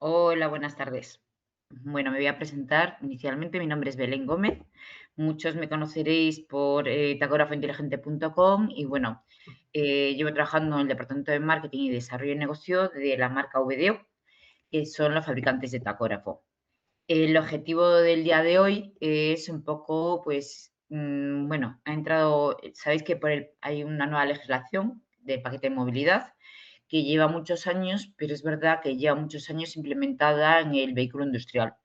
Hola, buenas tardes. Bueno, me voy a presentar. Inicialmente, mi nombre es Belén Gómez. Muchos me conoceréis por tacógrafointeligente.com y bueno, llevo trabajando en el departamento de marketing y desarrollo de negocio de la marca VDO, que son los fabricantes de tacógrafo. El objetivo del día de hoy es un poco, pues, bueno, ha entrado, sabéis que hay una nueva legislación del paquete de movilidad que lleva muchos años, pero es verdad que lleva muchos años implementada en el vehículo industrial.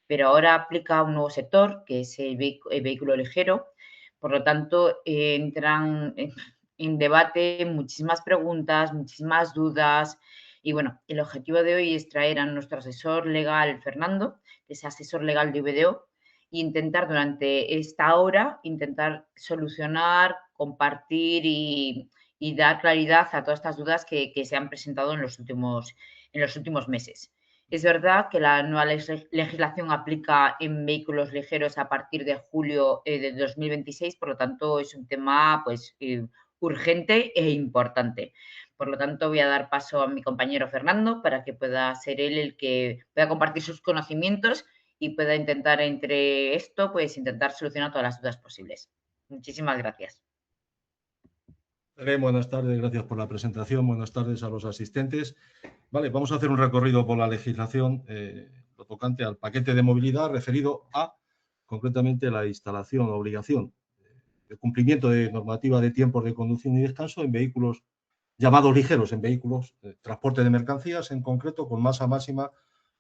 Pero ahora aplica a un nuevo sector, que es el vehículo ligero. Por lo tanto, entran en debate muchísimas preguntas, muchísimas dudas. Y bueno, el objetivo de hoy es traer a nuestro asesor legal, Fernando, que es asesor legal de VDO, e intentar durante esta hora, intentar solucionar, compartir y dar claridad a todas estas dudas que se han presentado en los últimos meses. Es verdad que la nueva legislación aplica en vehículos ligeros a partir de julio de 2026, por lo tanto es un tema pues, urgente e importante. Por lo tanto, voy a dar paso a mi compañero Fernando para que pueda ser él el que pueda compartir sus conocimientos y pueda intentar entre esto, pues intentar solucionar todas las dudas posibles. Muchísimas gracias. Buenas tardes, gracias por la presentación. Buenas tardes a los asistentes. Vale, vamos a hacer un recorrido por la legislación, lo tocante al paquete de movilidad referido a, concretamente, la instalación o obligación de cumplimiento de normativa de tiempos de conducción y descanso en vehículos llamados ligeros, en vehículos de transporte de mercancías, en concreto con masa máxima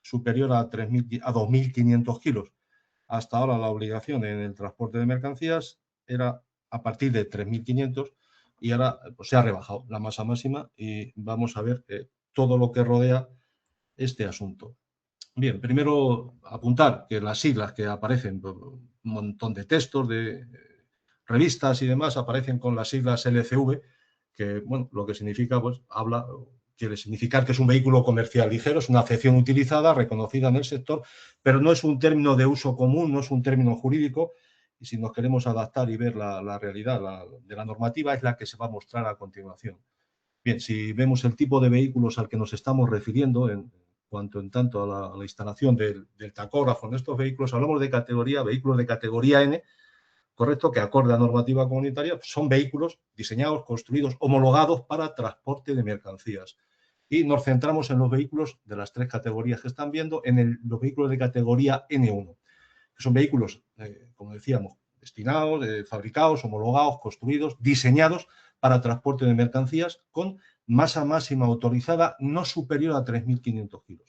superior a 2.500 kilos. Hasta ahora la obligación en el transporte de mercancías era a partir de 3.500 y ahora pues, se ha rebajado la masa máxima y vamos a ver todo lo que rodea este asunto. Bien, primero apuntar que las siglas que aparecen, un montón de textos, de revistas y demás, aparecen con las siglas LCV, que bueno, lo que significa, pues quiere significar que es un vehículo comercial ligero, es una acepción utilizada, reconocida en el sector, pero no es un término de uso común, no es un término jurídico, y si nos queremos adaptar y ver la realidad de la normativa, es la que se va a mostrar a continuación. Bien, si vemos el tipo de vehículos al que nos estamos refiriendo, en cuanto en tanto a la instalación del tacógrafo en estos vehículos, hablamos de vehículos de categoría N, correcto, que acorde a normativa comunitaria, son vehículos diseñados, construidos, homologados para transporte de mercancías. Y nos centramos en los vehículos de las tres categorías que están viendo, en los vehículos de categoría N1, que son vehículos, como decíamos, destinados, fabricados, homologados, construidos, diseñados para transporte de mercancías con masa máxima autorizada no superior a 3.500 kilos.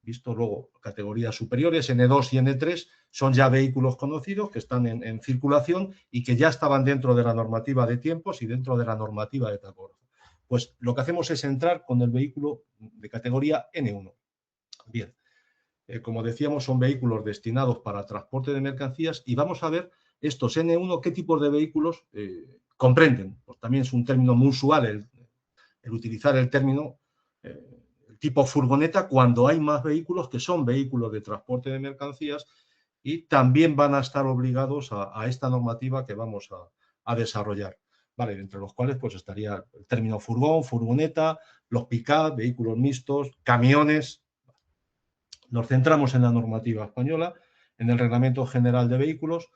Visto luego categorías superiores, N2 y N3, son ya vehículos conocidos que están en circulación y que ya estaban dentro de la normativa de tiempos y dentro de la normativa de tacógrafo. Pues lo que hacemos es entrar con el vehículo de categoría N1. Bien, como decíamos, son vehículos destinados para transporte de mercancías y vamos a ver estos N1 qué tipos de vehículos comprenden. Pues también es un término muy usual el utilizar el término tipo furgoneta cuando hay más vehículos que son vehículos de transporte de mercancías y también van a estar obligados a esta normativa que vamos a desarrollar. Vale, entre los cuales pues estaría el término furgón, furgoneta, los pick-up, vehículos mixtos, camiones. Nos centramos en la normativa española, en el Reglamento General de Vehículos.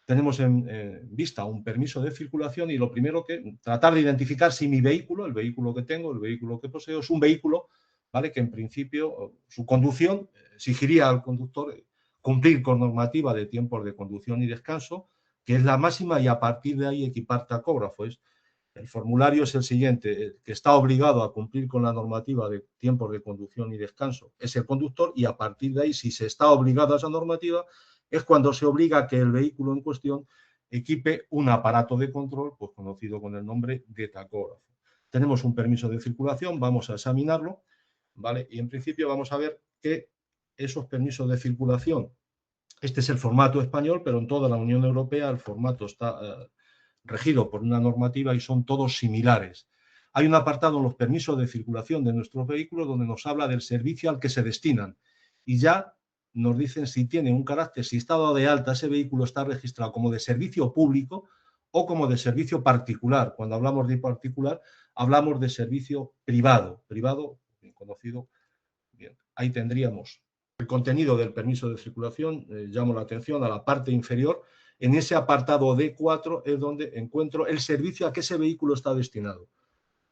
Tenemos en vista un permiso de circulación y lo primero que tratar de identificar si mi vehículo, el vehículo que tengo, el vehículo que poseo, es un vehículo, ¿vale? Que en principio su conducción exigiría al conductor cumplir con normativa de tiempos de conducción y descanso, que es la máxima, y a partir de ahí equipar tacógrafo. El formulario es el siguiente: el que está obligado a cumplir con la normativa de tiempos de conducción y descanso es el conductor, y a partir de ahí, si se está obligado a esa normativa, es cuando se obliga a que el vehículo en cuestión equipe un aparato de control, pues conocido con el nombre de tacógrafo. Tenemos un permiso de circulación, vamos a examinarlo, ¿vale? Y en principio vamos a ver que esos permisos de circulación, este es el formato español, pero en toda la Unión Europea el formato está regido por una normativa y son todos similares. Hay un apartado en los permisos de circulación de nuestros vehículos donde nos habla del servicio al que se destinan y ya nos dicen si tiene un carácter, si está dado de alta ese vehículo, está registrado como de servicio público o como de servicio particular. Cuando hablamos de particular, hablamos de servicio privado, bien conocido Bien, ahí tendríamos el contenido del permiso de circulación. Llamo la atención a la parte inferior. En ese apartado D4 es donde encuentro el servicio a que ese vehículo está destinado.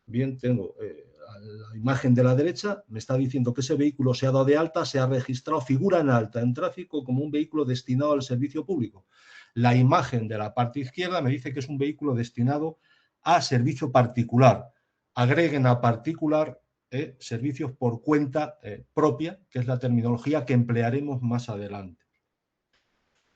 Bien, tengo la imagen de la derecha, me está diciendo que ese vehículo se ha dado de alta, se ha registrado, figura en alta en tráfico como un vehículo destinado al servicio público. La imagen de la parte izquierda me dice que es un vehículo destinado a servicio particular. Agreguen a particular servicios por cuenta propia, que es la terminología que emplearemos más adelante.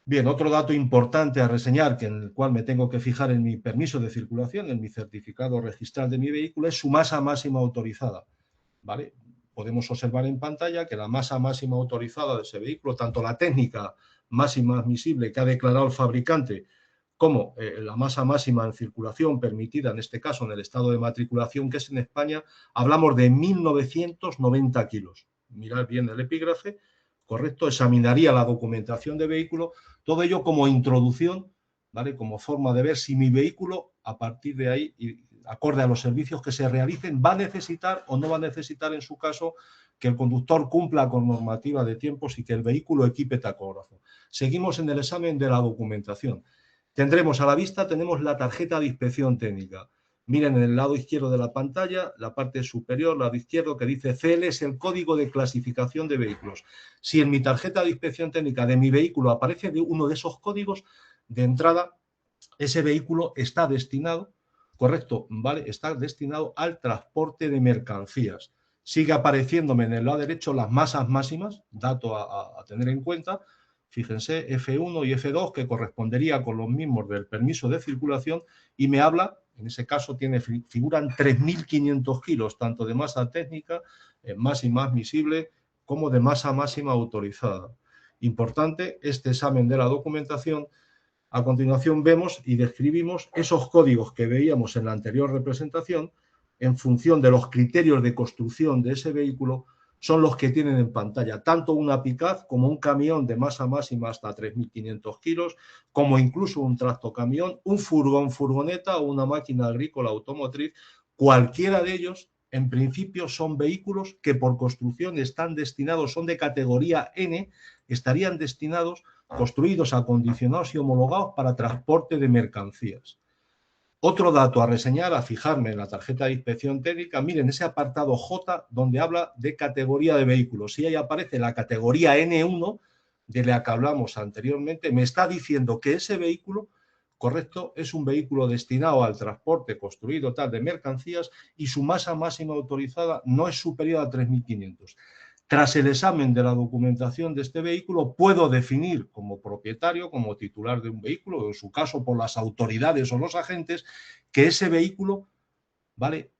Bien, otro dato importante a reseñar, en el cual me tengo que fijar en mi permiso de circulación, en mi certificado registral de mi vehículo, es su masa máxima autorizada. ¿Vale? Podemos observar en pantalla que la masa máxima autorizada de ese vehículo, tanto la técnica máxima admisible que ha declarado el fabricante, como la masa máxima en circulación permitida, en este caso en el estado de matriculación que es en España, hablamos de 1.990 kilos. Mirad bien el epígrafe, correcto, examinaría la documentación de vehículo, todo ello como introducción, ¿vale? Como forma de ver si mi vehículo, a partir de ahí, y acorde a los servicios que se realicen, va a necesitar o no va a necesitar, en su caso, que el conductor cumpla con normativa de tiempos y que el vehículo equipe tacógrafo. Seguimos en el examen de la documentación. Tendremos a la vista, tenemos la tarjeta de inspección técnica. Miren en el lado izquierdo de la pantalla, la parte superior, lado izquierdo, que dice CL es el código de clasificación de vehículos. Si en mi tarjeta de inspección técnica de mi vehículo aparece uno de esos códigos, de entrada, ese vehículo está destinado, correcto, ¿vale? Está destinado al transporte de mercancías. Sigue apareciéndome en el lado derecho las masas máximas, dato a tener en cuenta. Fíjense, F1 y F2, que correspondería con los mismos del permiso de circulación, y me habla, en ese caso figuran 3.500 kilos, tanto de masa técnica, máxima admisible, como de masa máxima autorizada. Importante este examen de la documentación. A continuación vemos y describimos esos códigos que veíamos en la anterior representación en función de los criterios de construcción de ese vehículo. Son los que tienen en pantalla tanto una pick-up como un camión de masa máxima hasta 3.500 kilos, como incluso un tractocamión, un furgón, furgoneta o una máquina agrícola automotriz. Cualquiera de ellos, en principio, son vehículos que por construcción están destinados, son de categoría N, estarían destinados, construidos, acondicionados y homologados para transporte de mercancías. Otro dato a reseñar, a fijarme en la tarjeta de inspección técnica, miren ese apartado J donde habla de categoría de vehículos. Y ahí aparece la categoría N1 de la que hablamos anteriormente. Me está diciendo que ese vehículo, correcto, es un vehículo destinado al transporte construido tal de mercancías y su masa máxima autorizada no es superior a 3.500. Tras el examen de la documentación de este vehículo, puedo definir como propietario, como titular de un vehículo, o en su caso por las autoridades o los agentes, que ese vehículo, ¿vale?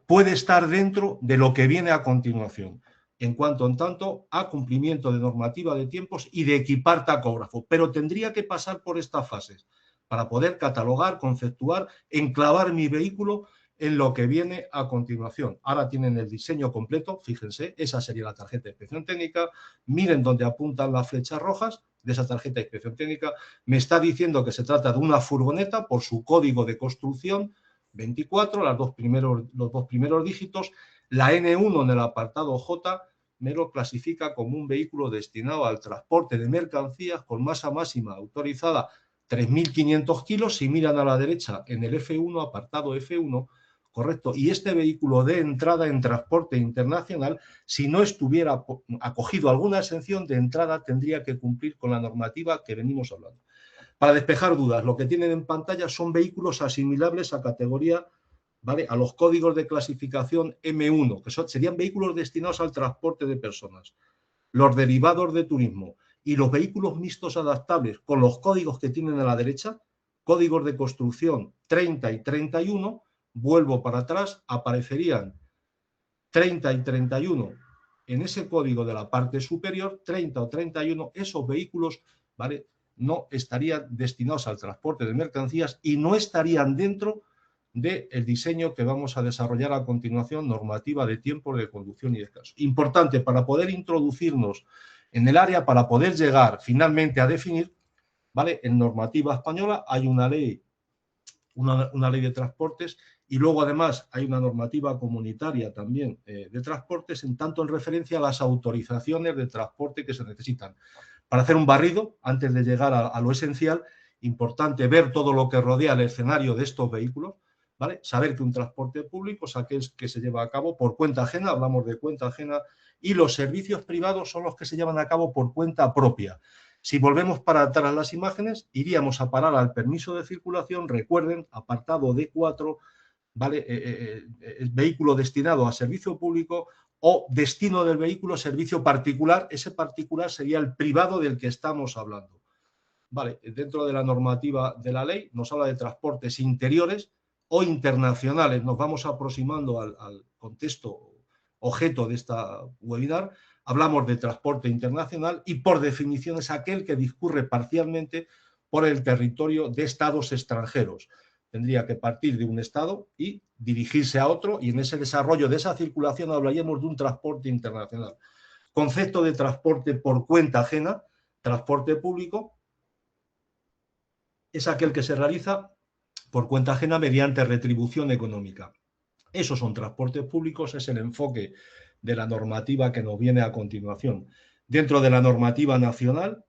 Puede estar dentro de lo que viene a continuación, en tanto a cumplimiento de normativa de tiempos y de equipar tacógrafo. Pero tendría que pasar por estas fases para poder catalogar, conceptuar, enclavar mi vehículo en lo que viene a continuación. Ahora tienen el diseño completo, fíjense, esa sería la tarjeta de inspección técnica. Miren dónde apuntan las flechas rojas de esa tarjeta de inspección técnica. Me está diciendo que se trata de una furgoneta por su código de construcción 24, los dos primeros dígitos. La N1 en el apartado J me lo clasifica como un vehículo destinado al transporte de mercancías con masa máxima autorizada 3.500 kilos. Si miran a la derecha en el F1, apartado F1, correcto, y este vehículo de entrada en transporte internacional, si no estuviera acogido a alguna exención de entrada, tendría que cumplir con la normativa que venimos hablando. Para despejar dudas, lo que tienen en pantalla son vehículos asimilables a categoría, ¿vale?, a los códigos de clasificación M1, que serían vehículos destinados al transporte de personas. Los derivados de turismo y los vehículos mixtos adaptables con los códigos que tienen a la derecha, códigos de construcción 30 y 31, vuelvo para atrás, aparecerían 30 y 31 en ese código de la parte superior, 30 o 31, esos vehículos, ¿vale?, no estarían destinados al transporte de mercancías y no estarían dentro del diseño que vamos a desarrollar a continuación, normativa de tiempos de conducción y descanso. Importante para poder introducirnos en el área, para poder llegar finalmente a definir, ¿vale? En normativa española hay una ley de transportes y luego además hay una normativa comunitaria también de transportes, en tanto en referencia a las autorizaciones de transporte que se necesitan. Para hacer un barrido, antes de llegar a lo esencial, importante ver todo lo que rodea el escenario de estos vehículos, ¿vale? Saber que un transporte público es aquel que se lleva a cabo por cuenta ajena, hablamos de cuenta ajena, y los servicios privados son los que se llevan a cabo por cuenta propia. Si volvemos para atrás las imágenes, iríamos a parar al permiso de circulación, recuerden, apartado D4, ¿vale? Vehículo destinado a servicio público o destino del vehículo servicio particular. Ese particular sería el privado del que estamos hablando. Vale, dentro de la normativa de la ley nos habla de transportes interiores o internacionales. Nos vamos aproximando al contexto objeto de esta webinar. Hablamos de transporte internacional y por definición es aquel que discurre parcialmente por el territorio de estados extranjeros. Tendría que partir de un estado y dirigirse a otro, y en ese desarrollo de esa circulación hablaríamos de un transporte internacional. Concepto de transporte por cuenta ajena, transporte público, es aquel que se realiza por cuenta ajena mediante retribución económica. Esos son transportes públicos, es el enfoque de la normativa que nos viene a continuación. Dentro de la normativa nacional,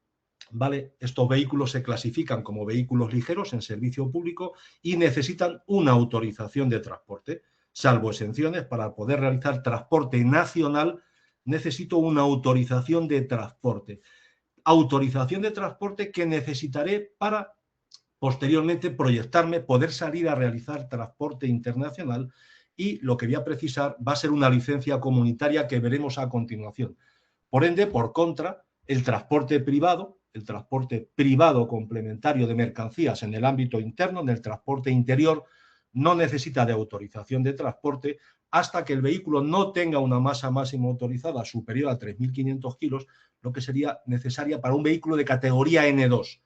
¿vale? Estos vehículos se clasifican como vehículos ligeros en servicio público y necesitan una autorización de transporte. Salvo exenciones, para poder realizar transporte nacional necesito una autorización de transporte. Autorización de transporte que necesitaré para posteriormente proyectarme, poder salir a realizar transporte internacional, y lo que voy a precisar va a ser una licencia comunitaria que veremos a continuación. Por ende, por contra, el transporte privado complementario de mercancías en el ámbito interno, en el transporte interior, no necesita de autorización de transporte hasta que el vehículo no tenga una masa máxima autorizada superior a 3.500 kilos, lo que sería necesaria para un vehículo de categoría N2.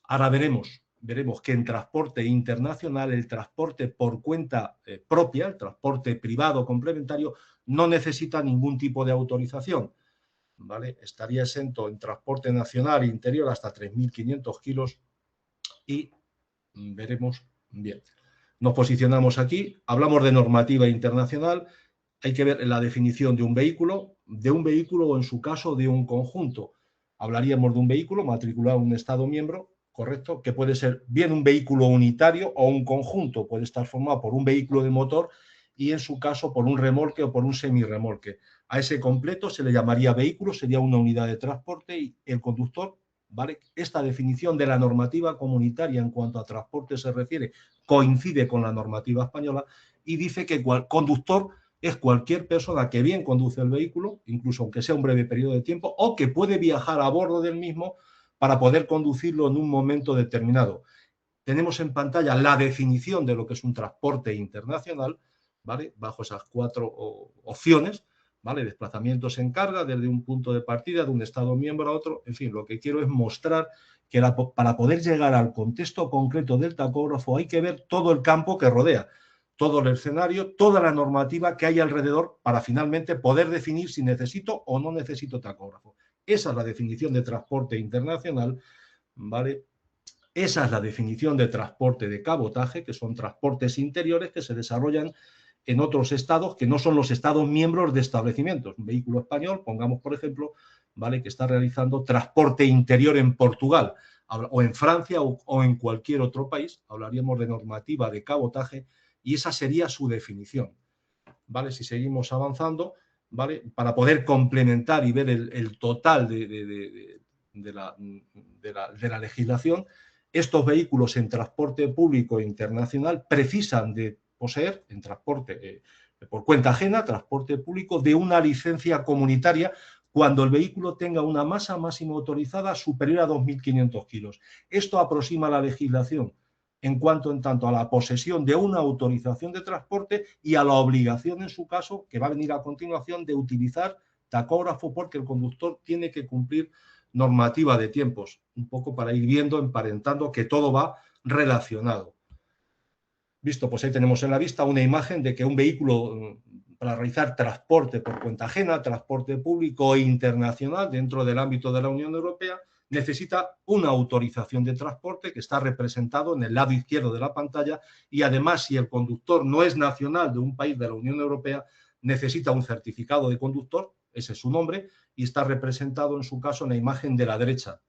Ahora veremos que en transporte internacional el transporte por cuenta propia, el transporte privado complementario, no necesita ningún tipo de autorización, ¿vale? Estaría exento en transporte nacional e interior hasta 3.500 kilos y veremos bien. Nos posicionamos aquí, hablamos de normativa internacional, hay que ver la definición de un vehículo o en su caso de un conjunto. Hablaríamos de un vehículo matriculado en un Estado miembro, correcto, que puede ser bien un vehículo unitario o un conjunto, puede estar formado por un vehículo de motor y en su caso por un remolque o por un semirremolque. A ese completo se le llamaría vehículo, sería una unidad de transporte y el conductor, ¿vale? Esta definición de la normativa comunitaria en cuanto a transporte se refiere coincide con la normativa española y dice que conductor es cualquier persona que bien conduce el vehículo, incluso aunque sea un breve periodo de tiempo, o que puede viajar a bordo del mismo para poder conducirlo en un momento determinado. Tenemos en pantalla la definición de lo que es un transporte internacional, ¿vale? Bajo esas 4 opciones, ¿vale? Desplazamientos en carga desde un punto de partida de un Estado miembro a otro. En fin, lo que quiero es mostrar que para poder llegar al contexto concreto del tacógrafo hay que ver todo el campo que rodea, todo el escenario, toda la normativa que hay alrededor para finalmente poder definir si necesito o no necesito tacógrafo. Esa es la definición de transporte internacional, ¿vale? Esa es la definición de transporte de cabotaje, que son transportes interiores que se desarrollan en otros estados que no son los estados miembros de establecimientos. Un vehículo español, pongamos por ejemplo, ¿vale? Que está realizando transporte interior en Portugal o en Francia o en cualquier otro país, hablaríamos de normativa de cabotaje y esa sería su definición, ¿vale? Si seguimos avanzando, ¿vale? Para poder complementar y ver el total de la legislación, estos vehículos en transporte público internacional precisan de poseer en transporte por cuenta ajena, transporte público, de una licencia comunitaria cuando el vehículo tenga una masa máxima autorizada superior a 2.500 kilos. Esto aproxima la legislación en tanto a la posesión de una autorización de transporte y a la obligación, en su caso, que va a venir a continuación, de utilizar tacógrafo porque el conductor tiene que cumplir normativa de tiempos, un poco para ir viendo, emparentando que todo va relacionado. Visto, pues ahí tenemos en la vista una imagen de que un vehículo para realizar transporte por cuenta ajena, transporte público e internacional dentro del ámbito de la Unión Europea, necesita una autorización de transporte que está representado en el lado izquierdo de la pantalla y además si el conductor no es nacional de un país de la Unión Europea, necesita un certificado de conductor, ese es su nombre, y está representado en su caso en la imagen de la derecha.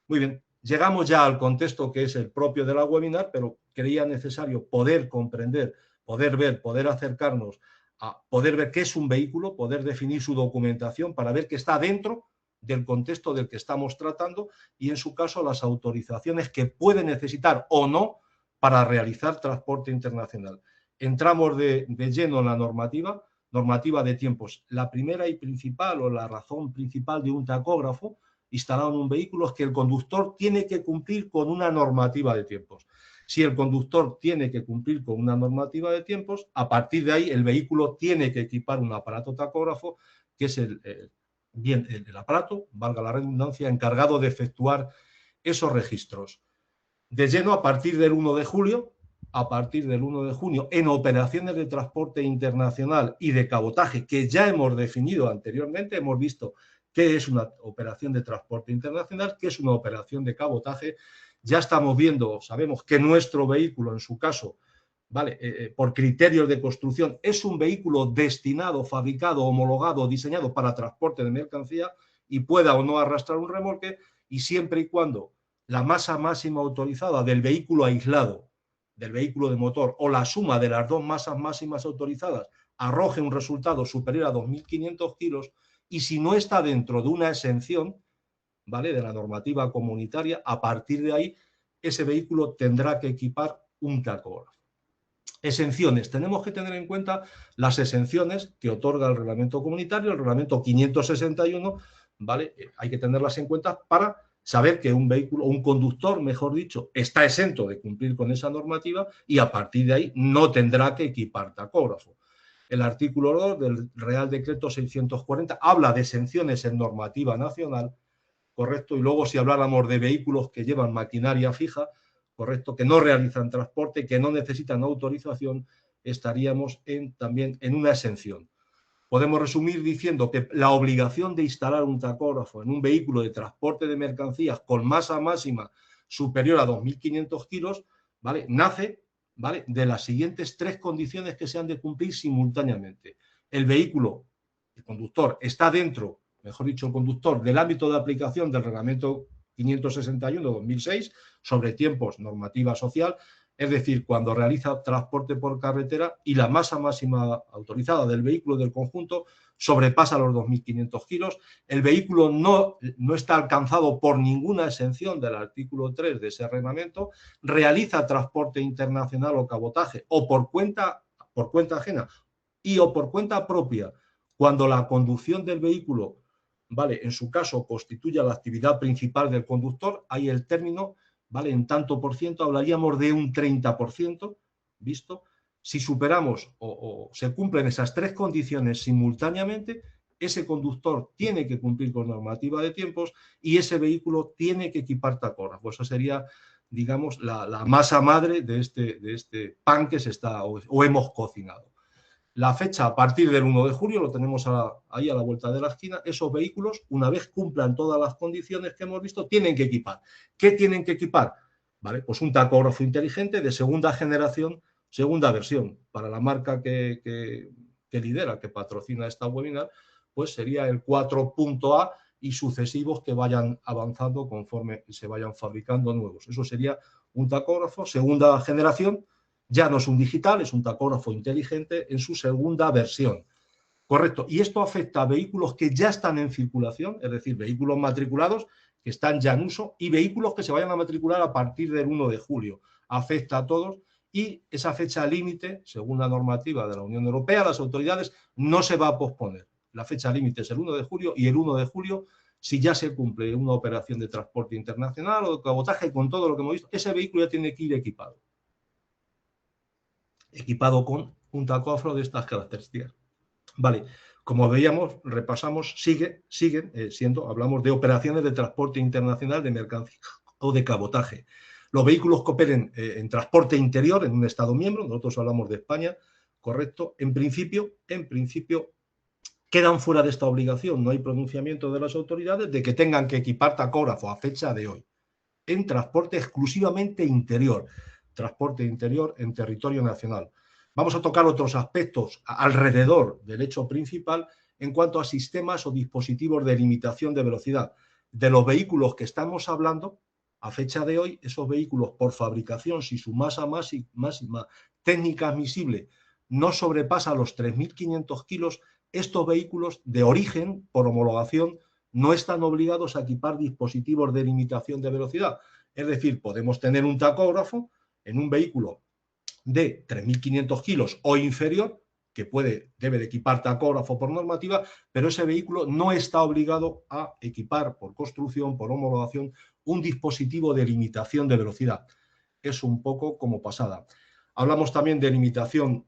Muy bien, llegamos ya al contexto que es el propio de la webinar, pero creía necesario poder comprender, poder ver, poder acercarnos a poder ver qué es un vehículo, poder definir su documentación para ver que está dentro del contexto del que estamos tratando y en su caso las autorizaciones que puede necesitar o no para realizar transporte internacional. Entramos de lleno en la normativa de tiempos. La primera y principal o la razón principal de un tacógrafo instalado en un vehículo es que el conductor tiene que cumplir con una normativa de tiempos. Si el conductor tiene que cumplir con una normativa de tiempos, a partir de ahí el vehículo tiene que equipar un aparato tacógrafo, que es el aparato, valga la redundancia, encargado de efectuar esos registros. De lleno, a partir del 1 de julio, en operaciones de transporte internacional y de cabotaje, que ya hemos definido anteriormente, hemos visto qué es una operación de transporte internacional, qué es una operación de cabotaje. Ya estamos viendo, sabemos que nuestro vehículo, en su caso, ¿vale? Por criterios de construcción, es un vehículo destinado, fabricado, homologado, diseñado para transporte de mercancía y pueda o no arrastrar un remolque, y siempre y cuando la masa máxima autorizada del vehículo aislado, del vehículo de motor, o la suma de las dos masas máximas autorizadas arroje un resultado superior a 2.500 kilos, y si no está dentro de una exención, ¿vale?, de la normativa comunitaria, a partir de ahí ese vehículo tendrá que equipar un tacógrafo. Exenciones. Tenemos que tener en cuenta las exenciones que otorga el reglamento comunitario, el reglamento 561, ¿vale? Hay que tenerlas en cuenta para saber que un vehículo, un conductor, mejor dicho, está exento de cumplir con esa normativa y a partir de ahí no tendrá que equipar tacógrafo. El artículo 2 del Real Decreto 640 habla de exenciones en normativa nacional, correcto, y luego si habláramos de vehículos que llevan maquinaria fija, correcto, que no realizan transporte, que no necesitan autorización, estaríamos también en una exención. Podemos resumir diciendo que la obligación de instalar un tacógrafo en un vehículo de transporte de mercancías con masa máxima superior a 2.500 kilos, ¿vale?, nace, ¿vale?, de las siguientes tres condiciones que se han de cumplir simultáneamente. El vehículo, el conductor, está dentro, mejor dicho, el conductor, del ámbito de aplicación del reglamento 561-2006 sobre tiempos, normativa social, es decir, cuando realiza transporte por carretera y la masa máxima autorizada del vehículo del conjunto sobrepasa los 2.500 kilos, el vehículo no está alcanzado por ninguna exención del artículo 3 de ese reglamento, realiza transporte internacional o cabotaje o por cuenta ajena y o por cuenta propia, cuando la conducción del vehículo, ¿vale?, en su caso constituye la actividad principal del conductor, hay el término, ¿vale?, en tanto por ciento, hablaríamos de un 30%, ¿visto? Si superamos o se cumplen esas tres condiciones simultáneamente, ese conductor tiene que cumplir con normativa de tiempos y ese vehículo tiene que equipar tacógrafo. Eso sería, digamos, la masa madre de este pan que se está o hemos cocinado. La fecha a partir del 1 de julio, lo tenemos ahí a la vuelta de la esquina, esos vehículos, una vez cumplan todas las condiciones que hemos visto, tienen que equipar. ¿Qué tienen que equipar? ¿Vale? Pues un tacógrafo inteligente de segunda generación, segunda versión. Para la marca que lidera, que patrocina esta webinar, pues sería el 4.A y sucesivos que vayan avanzando conforme se vayan fabricando nuevos. Eso sería un tacógrafo segunda generación. Ya no es un digital, es un tacógrafo inteligente en su segunda versión. Correcto. Y esto afecta a vehículos que ya están en circulación, es decir, vehículos matriculados que están ya en uso y vehículos que se vayan a matricular a partir del 1 de julio. Afecta a todos y esa fecha límite, según la normativa de la Unión Europea, las autoridades, no se va a posponer. La fecha límite es el 1 de julio y el 1 de julio, si ya se cumple una operación de transporte internacional o de cabotaje con todo lo que hemos visto, ese vehículo ya tiene que ir equipado con un tacógrafo de estas características. Vale, como veíamos, repasamos, siguen siendo, hablamos de operaciones de transporte internacional de mercancía o de cabotaje. Los vehículos que operen en transporte interior en un Estado miembro, nosotros hablamos de España, correcto, en principio, quedan fuera de esta obligación. No hay pronunciamiento de las autoridades de que tengan que equipar tacógrafo a fecha de hoy en transporte exclusivamente interior, transporte interior en territorio nacional. Vamos a tocar otros aspectos alrededor del hecho principal en cuanto a sistemas o dispositivos de limitación de velocidad. De los vehículos que estamos hablando, a fecha de hoy, esos vehículos por fabricación, si su masa máxima técnica admisible no sobrepasa los 3.500 kilos, estos vehículos de origen, por homologación, no están obligados a equipar dispositivos de limitación de velocidad. Es decir, podemos tener un tacógrafo en un vehículo de 3.500 kilos o inferior, que debe de equipar tacógrafo por normativa, pero ese vehículo no está obligado a equipar por construcción, por homologación, un dispositivo de limitación de velocidad. Es un poco como pasada. Hablamos también de limitación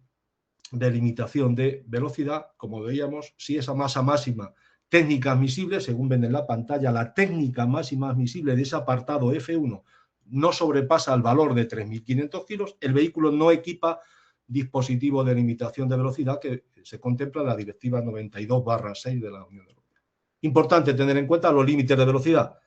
de velocidad, como veíamos, si esa masa máxima técnica admisible, según ven en la pantalla, la técnica máxima admisible de ese apartado F1 no sobrepasa el valor de 3.500 kilos, el vehículo no equipa dispositivo de limitación de velocidad que se contempla en la Directiva 92/6 de la Unión Europea. Importante tener en cuenta los límites de velocidad,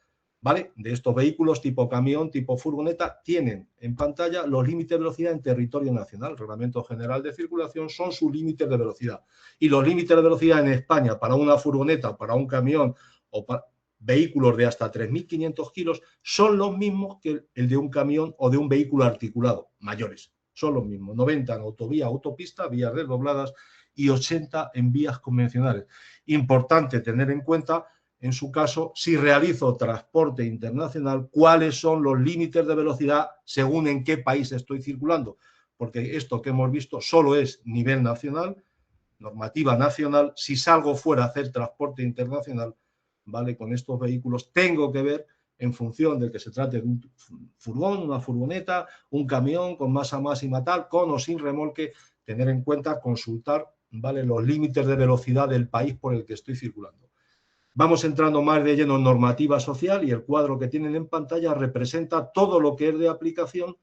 ¿vale? De estos vehículos tipo camión, tipo furgoneta, tienen en pantalla los límites de velocidad en territorio nacional. El Reglamento General de Circulación son sus límites de velocidad. Y los límites de velocidad en España para una furgoneta, para un camión o para vehículos de hasta 3.500 kilos son los mismos que el de un camión o de un vehículo articulado, mayores. Son los mismos, 90 en autovía, autopista, vías desdobladas y 80 en vías convencionales. Importante tener en cuenta, en su caso, si realizo transporte internacional, cuáles son los límites de velocidad según en qué país estoy circulando, porque esto que hemos visto solo es nivel nacional, normativa nacional. Si salgo fuera a hacer transporte internacional, ¿vale? Con estos vehículos tengo que ver en función de que se trate de un furgón, una furgoneta, un camión con masa máxima tal, con o sin remolque, tener en cuenta, consultar, ¿vale?, los límites de velocidad del país por el que estoy circulando. Vamos entrando más de lleno en normativa social y el cuadro que tienen en pantalla representa todo lo que es de aplicación,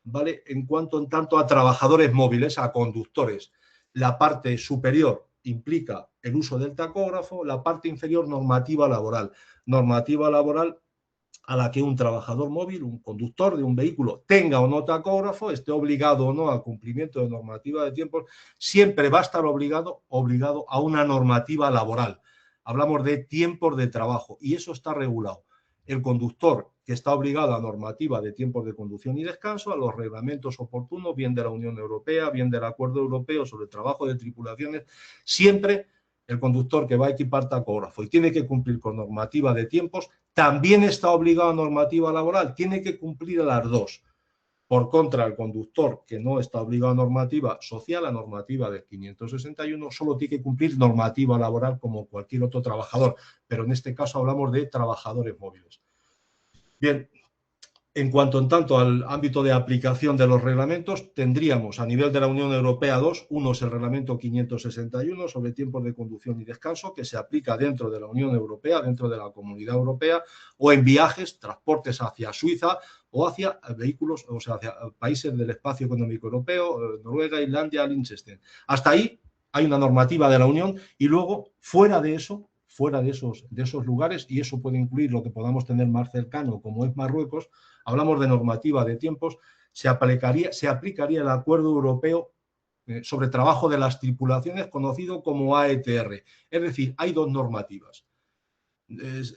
¿vale?, en tanto a trabajadores móviles, a conductores. La parte superior implica el uso del tacógrafo, la parte inferior normativa laboral. Normativa laboral a la que un trabajador móvil, un conductor de un vehículo, tenga o no tacógrafo, esté obligado o no al cumplimiento de normativa de tiempos, siempre va a estar obligado a una normativa laboral. Hablamos de tiempos de trabajo y eso está regulado. El conductor que está obligado a normativa de tiempos de conducción y descanso, a los reglamentos oportunos, bien de la Unión Europea, bien del Acuerdo Europeo sobre el trabajo de tripulaciones, siempre el conductor que va a equipar tacógrafo y tiene que cumplir con normativa de tiempos, también está obligado a normativa laboral, tiene que cumplir a las dos. Por contra, el conductor que no está obligado a normativa social, a normativa del 561, solo tiene que cumplir normativa laboral como cualquier otro trabajador, pero en este caso hablamos de trabajadores móviles. Bien, en tanto al ámbito de aplicación de los reglamentos, tendríamos a nivel de la Unión Europea dos. Uno es el Reglamento 561 sobre tiempos de conducción y descanso, que se aplica dentro de la Unión Europea, dentro de la Comunidad Europea, o en viajes, transportes hacia Suiza o hacia vehículos, o sea, hacia países del espacio económico europeo, Noruega, Islandia, Liechtenstein. Hasta ahí hay una normativa de la Unión y luego, fuera de esos lugares, y eso puede incluir lo que podamos tener más cercano, como es Marruecos, hablamos de normativa de tiempos, se aplicaría el Acuerdo Europeo sobre Trabajo de las Tripulaciones, conocido como AETR. Es decir, hay dos normativas.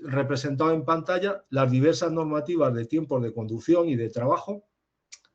Representado en pantalla las diversas normativas de tiempos de conducción y de trabajo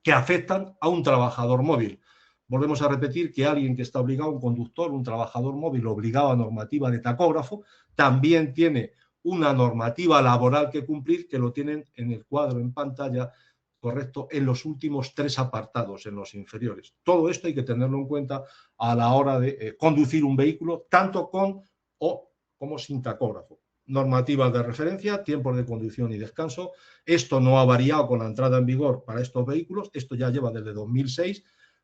que afectan a un trabajador móvil. Volvemos a repetir que alguien que está obligado, un conductor, un trabajador móvil obligado a normativa de tacógrafo, también tiene una normativa laboral que cumplir, que lo tienen en el cuadro en pantalla, correcto, en los últimos 3 apartados, en los inferiores. Todo esto hay que tenerlo en cuenta a la hora de conducir un vehículo, tanto con o como sin tacógrafo. Normativas de referencia, tiempos de conducción y descanso. Esto no ha variado con la entrada en vigor para estos vehículos, esto ya lleva desde 2006,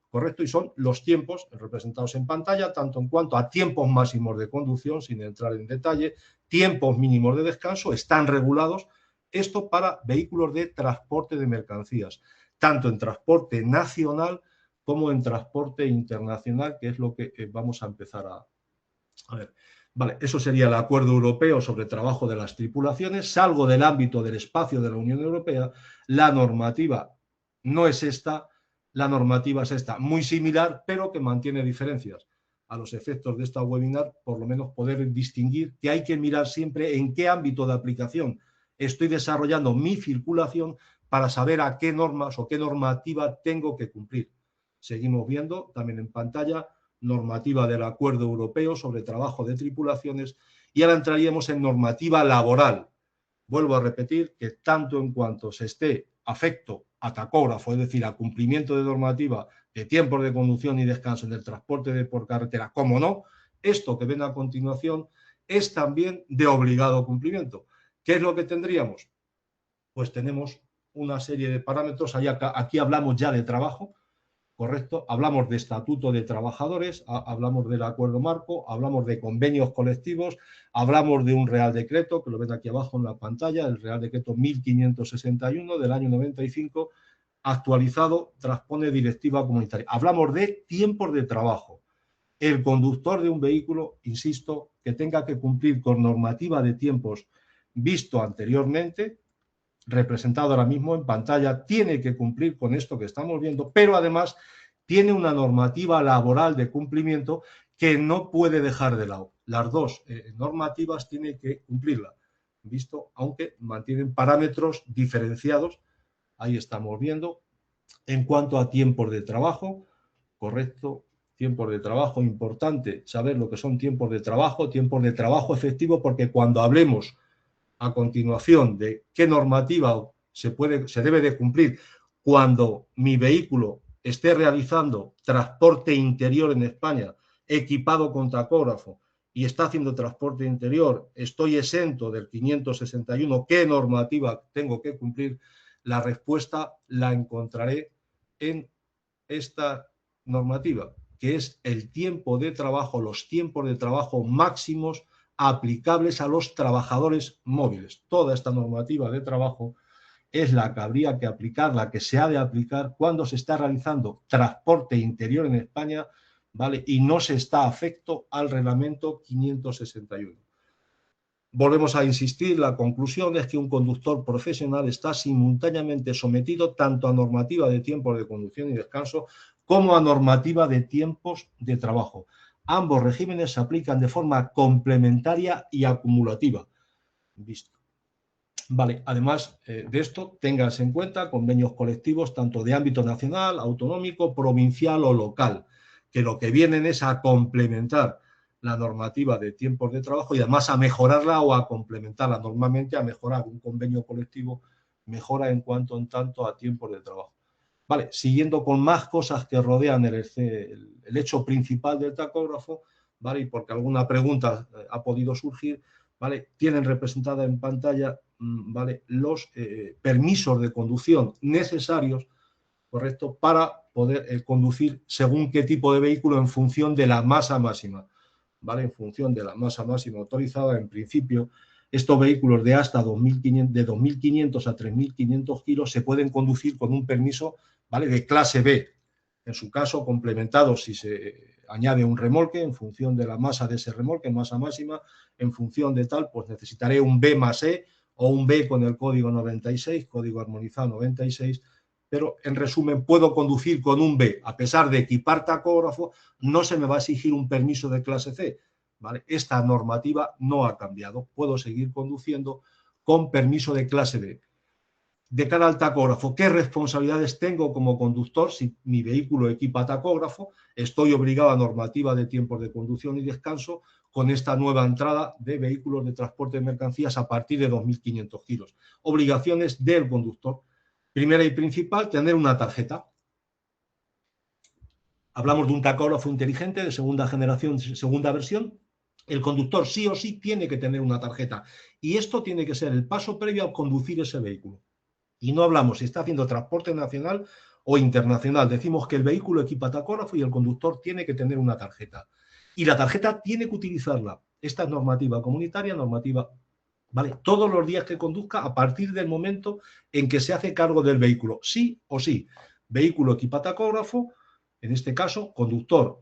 correcto, y son los tiempos representados en pantalla, tanto en cuanto a tiempos máximos de conducción, sin entrar en detalle, tiempos mínimos de descanso, están regulados, esto para vehículos de transporte de mercancías, tanto en transporte nacional como en transporte internacional, que es lo que vamos a empezar a A ver, vale, eso sería el Acuerdo Europeo sobre Trabajo de las Tripulaciones. Salgo del ámbito del espacio de la Unión Europea. La normativa no es esta, la normativa es esta, muy similar, pero que mantiene diferencias. A los efectos de esta webinar, por lo menos poder distinguir que hay que mirar siempre en qué ámbito de aplicación estoy desarrollando mi circulación para saber a qué normas o qué normativa tengo que cumplir. Seguimos viendo también en pantalla normativa del Acuerdo Europeo sobre Trabajo de Tripulaciones y ahora entraríamos en normativa laboral. Vuelvo a repetir que tanto en cuanto se esté afecto a tacógrafo, es decir, a cumplimiento de normativa de tiempos de conducción y descanso en el transporte por carretera, como no, esto que ven a continuación es también de obligado cumplimiento. ¿Qué es lo que tendríamos? Pues tenemos una serie de parámetros. Aquí hablamos ya de trabajo, ¿correcto? Hablamos de estatuto de trabajadores, hablamos del acuerdo marco, hablamos de convenios colectivos, hablamos de un Real Decreto, que lo ven aquí abajo en la pantalla, el Real Decreto 1561 del año 95, actualizado, transpone directiva comunitaria. Hablamos de tiempos de trabajo. El conductor de un vehículo, insisto, que tenga que cumplir con normativa de tiempos visto anteriormente, representado ahora mismo en pantalla, tiene que cumplir con esto que estamos viendo, pero además tiene una normativa laboral de cumplimiento que no puede dejar de lado. Las dos normativas tiene que cumplirla, visto, aunque mantienen parámetros diferenciados. Ahí estamos viendo. En cuanto a tiempos de trabajo, correcto, tiempos de trabajo, importante saber lo que son tiempos de trabajo efectivo, porque cuando hablemos a continuación de qué normativa se debe de cumplir cuando mi vehículo esté realizando transporte interior en España, equipado con tacógrafo y está haciendo transporte interior, estoy exento del 561, ¿qué normativa tengo que cumplir? La respuesta la encontraré en esta normativa, que es el tiempo de trabajo, los tiempos de trabajo máximos aplicables a los trabajadores móviles. Toda esta normativa de trabajo es la que habría que aplicar, la que se ha de aplicar cuando se está realizando transporte interior en España, ¿vale? Y no se está afecto al reglamento 561. Volvemos a insistir, la conclusión es que un conductor profesional está simultáneamente sometido tanto a normativa de tiempos de conducción y descanso como a normativa de tiempos de trabajo. Ambos regímenes se aplican de forma complementaria y acumulativa. Visto. Vale, además de esto, ténganse en cuenta convenios colectivos tanto de ámbito nacional, autonómico, provincial o local, que lo que vienen es a complementar la normativa de tiempos de trabajo y además a mejorarla o a complementarla. Normalmente a mejorar un convenio colectivo mejora en cuanto en tanto a tiempos de trabajo. Vale, siguiendo con más cosas que rodean el hecho principal del tacógrafo, ¿vale? Y porque alguna pregunta ha podido surgir, ¿vale? Tienen representada en pantalla, ¿vale? Los permisos de conducción necesarios, ¿correcto? Para poder conducir según qué tipo de vehículo en función de la masa máxima, ¿vale? En función de la masa máxima autorizada, en principio, estos vehículos de hasta 2.500 a 3.500 kilos se pueden conducir con un permiso, ¿vale? De clase B. En su caso, complementado si se añade un remolque en función de la masa de ese remolque, masa máxima, en función de tal, pues necesitaré un B más E o un B con el código 96, código armonizado 96, pero en resumen puedo conducir con un B. A pesar de equipar tacógrafo, no se me va a exigir un permiso de clase C, ¿vale? Esta normativa no ha cambiado. Puedo seguir conduciendo con permiso de clase B. De cara al tacógrafo, ¿qué responsabilidades tengo como conductor si mi vehículo equipa tacógrafo? Estoy obligado a normativa de tiempos de conducción y descanso con esta nueva entrada de vehículos de transporte de mercancías a partir de 2.500 kilos. Obligaciones del conductor. Primera y principal, tener una tarjeta. Hablamos de un tacógrafo inteligente de segunda generación, segunda versión. El conductor sí o sí tiene que tener una tarjeta. Y esto tiene que ser el paso previo a conducir ese vehículo. Y no hablamos si está haciendo transporte nacional o internacional. Decimos que el vehículo equipa tacógrafo y el conductor tiene que tener una tarjeta. Y la tarjeta tiene que utilizarla. Esta es normativa comunitaria, normativa, ¿vale? Todos los días que conduzca a partir del momento en que se hace cargo del vehículo. Sí o sí. Vehículo equipa tacógrafo, en este caso, conductor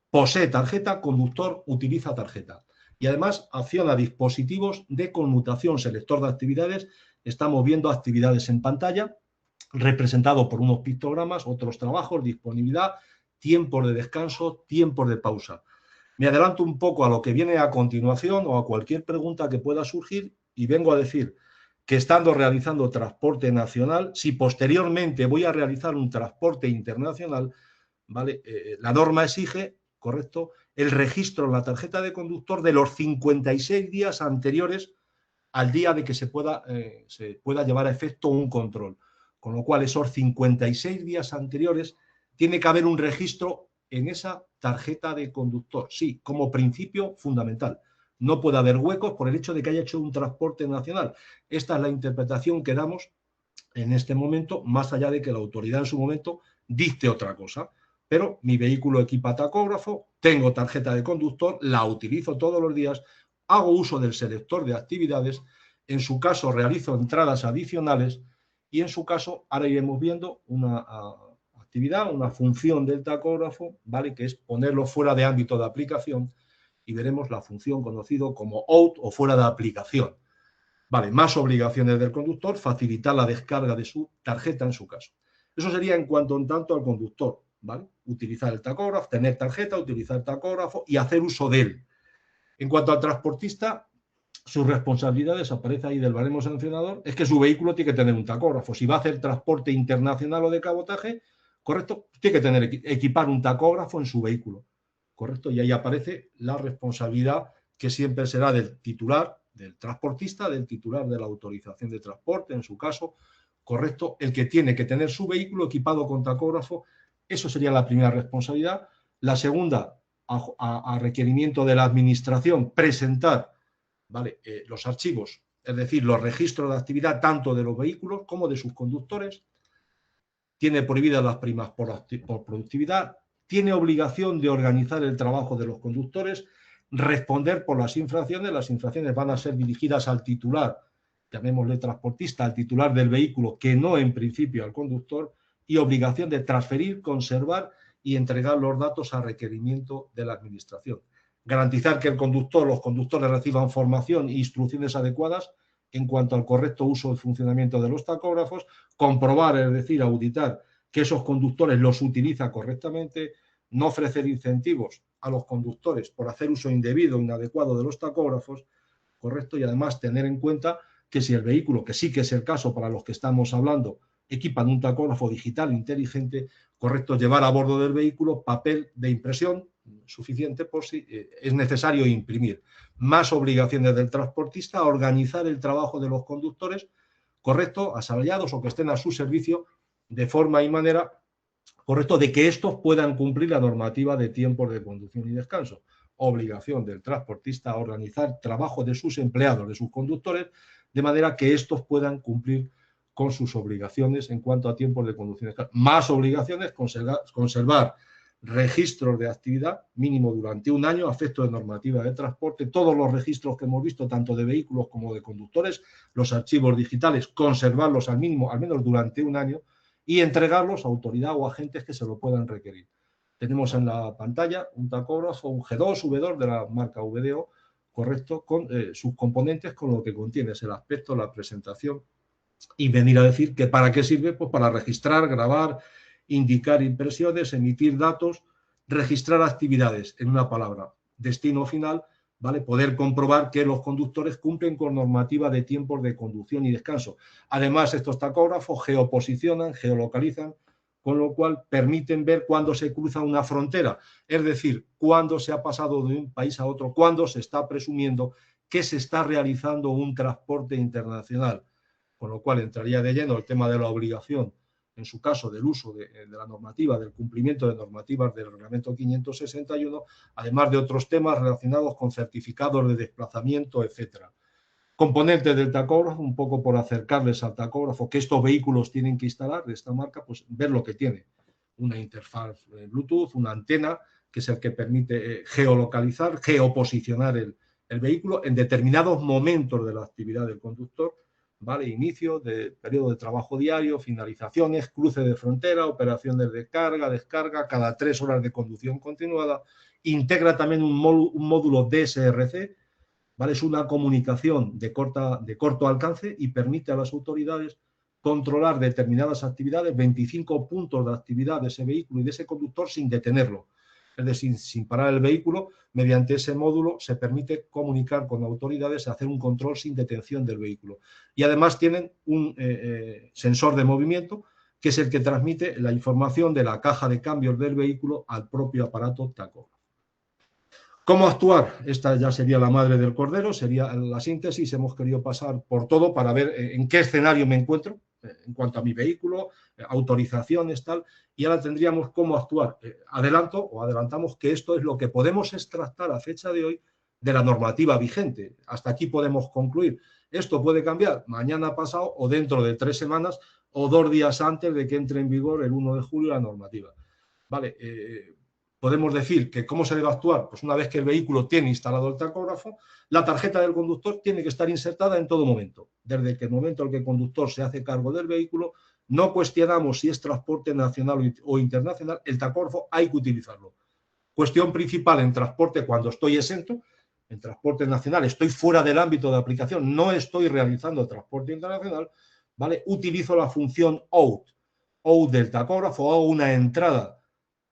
posee tarjeta, conductor utiliza tarjeta. Y además acciona dispositivos de conmutación, selector de actividades. Estamos viendo actividades en pantalla, representado por unos pictogramas, otros trabajos, disponibilidad, tiempos de descanso, tiempos de pausa. Me adelanto un poco a lo que viene a continuación o a cualquier pregunta que pueda surgir y vengo a decir que estando realizando transporte nacional, si posteriormente voy a realizar un transporte internacional, ¿vale? La norma exige, correcto, el registro en la tarjeta de conductor de los 56 días anteriores al día de que se pueda llevar a efecto un control. Con lo cual, esos 56 días anteriores tiene que haber un registro en esa tarjeta de conductor. Sí, como principio fundamental. No puede haber huecos por el hecho de que haya hecho un transporte nacional. Esta es la interpretación que damos en este momento, más allá de que la autoridad en su momento dicte otra cosa. Pero mi vehículo equipa tacógrafo, tengo tarjeta de conductor, la utilizo todos los días, hago uso del selector de actividades, en su caso realizo entradas adicionales y en su caso ahora iremos viendo una actividad, una función del tacógrafo, ¿vale? Que es ponerlo fuera de ámbito de aplicación y veremos la función conocida como out o fuera de aplicación. Vale, más obligaciones del conductor, facilitar la descarga de su tarjeta en su caso. Eso sería en cuanto en tanto al conductor, ¿vale? Utilizar el tacógrafo, tener tarjeta, utilizar el tacógrafo y hacer uso de él. En cuanto al transportista, sus responsabilidades, aparece ahí del baremo sancionador, es que su vehículo tiene que tener un tacógrafo. Si va a hacer transporte internacional o de cabotaje, correcto, tiene que tener equipar un tacógrafo en su vehículo, correcto, y ahí aparece la responsabilidad que siempre será del titular, del transportista, del titular de la autorización de transporte, en su caso, correcto, el que tiene que tener su vehículo equipado con tacógrafo. Eso sería la primera responsabilidad. La segunda, a requerimiento de la administración, presentar, ¿vale? Los archivos, es decir, los registros de actividad tanto de los vehículos como de sus conductores. Tiene prohibidas las primas por productividad, tiene obligación de organizar el trabajo de los conductores, responder por las infracciones van a ser dirigidas al titular, llamémosle transportista, al titular del vehículo, que no en principio al conductor, y obligación de transferir, conservar y entregar los datos a requerimiento de la administración. Garantizar que los conductores reciban formación e instrucciones adecuadas en cuanto al correcto uso y funcionamiento de los tacógrafos, comprobar, es decir, auditar que esos conductores los utilizan correctamente, no ofrecer incentivos a los conductores por hacer uso indebido o inadecuado de los tacógrafos, correcto, y además tener en cuenta que si el vehículo, que sí que es el caso para los que estamos hablando, equipan un tacógrafo digital inteligente, correcto, llevar a bordo del vehículo papel de impresión suficiente por si es necesario imprimir. Más obligaciones del transportista a organizar el trabajo de los conductores, correcto, asalariados o que estén a su servicio, de forma y manera, correcto, de que estos puedan cumplir la normativa de tiempos de conducción y descanso. Obligación del transportista a organizar trabajo de sus empleados, de sus conductores, de manera que estos puedan cumplir con sus obligaciones en cuanto a tiempos de conducción y descanso. Más obligaciones, conservar registros de actividad mínimo durante un año a efecto de normativa de transporte, todos los registros que hemos visto, tanto de vehículos como de conductores, los archivos digitales, conservarlos al mínimo, al menos durante un año, y entregarlos a autoridad o agentes que se lo puedan requerir. Tenemos en la pantalla un tacógrafo, un G2, V2 de la marca VDO, correcto, con sus componentes, con lo que contiene es el aspecto, la presentación, y venir a decir que para qué sirve, pues para registrar, grabar, indicar impresiones, emitir datos, registrar actividades, en una palabra, destino final, ¿vale? Poder comprobar que los conductores cumplen con normativa de tiempos de conducción y descanso. Además, estos tacógrafos geoposicionan, geolocalizan, con lo cual permiten ver cuándo se cruza una frontera, es decir, cuándo se ha pasado de un país a otro, cuándo se está presumiendo que se está realizando un transporte internacional, con lo cual entraría de lleno el tema de la obligación, en su caso, del uso de la normativa, del cumplimiento de normativas del Reglamento 561, además de otros temas relacionados con certificados de desplazamiento, etcétera. Componentes del tacógrafo, un poco por acercarles al tacógrafo que estos vehículos tienen que instalar de esta marca, pues ver lo que tiene. Una interfaz Bluetooth, una antena, que es el que permite geolocalizar, geoposicionar el vehículo en determinados momentos de la actividad del conductor, ¿vale? Inicio de periodo de trabajo diario, finalizaciones, cruce de frontera, operaciones de carga, descarga, cada 3 horas de conducción continuada integra también un módulo DSRC, ¿vale? Es una comunicación de corto alcance y permite a las autoridades controlar determinadas actividades, 25 puntos de actividad de ese vehículo y de ese conductor sin detenerlo. Es decir, sin parar el vehículo, mediante ese módulo se permite comunicar con autoridades y hacer un control sin detención del vehículo. Y además tienen un sensor de movimiento, que es el que transmite la información de la caja de cambios del vehículo al propio aparato tacógrafo. ¿Cómo actuar? Esta ya sería la madre del cordero, sería la síntesis. Hemos querido pasar por todo para ver en qué escenario me encuentro en cuanto a mi vehículo, autorizaciones, tal, y ahora tendríamos cómo actuar. Adelantamos que esto es lo que podemos extractar a fecha de hoy de la normativa vigente. Hasta aquí podemos concluir. Esto puede cambiar mañana, pasado o dentro de 3 semanas o 2 días antes de que entre en vigor el 1 de julio la normativa. Vale, podemos decir que cómo se debe actuar. Pues una vez que el vehículo tiene instalado el tacógrafo, la tarjeta del conductor tiene que estar insertada en todo momento. Desde el momento en que el conductor se hace cargo del vehículo, no cuestionamos si es transporte nacional o internacional, el tacógrafo hay que utilizarlo. Cuestión principal en transporte cuando estoy exento, en transporte nacional estoy fuera del ámbito de aplicación, no estoy realizando transporte internacional, ¿vale? Utilizo la función OUT del tacógrafo o una entrada,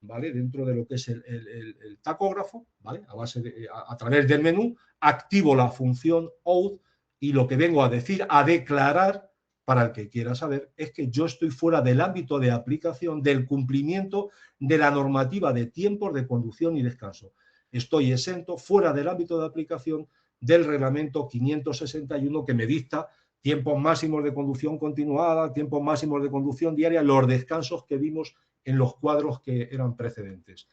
¿vale? Dentro de lo que es el tacógrafo, ¿vale? A través del menú, activo la función OUT y lo que vengo a decir, a declarar, para el que quiera saber, es que yo estoy fuera del ámbito de aplicación del cumplimiento de la normativa de tiempos de conducción y descanso. Estoy exento, fuera del ámbito de aplicación del reglamento 561 que me dicta tiempos máximos de conducción continuada, tiempos máximos de conducción diaria, los descansos que vimos en los cuadros que eran precedentes.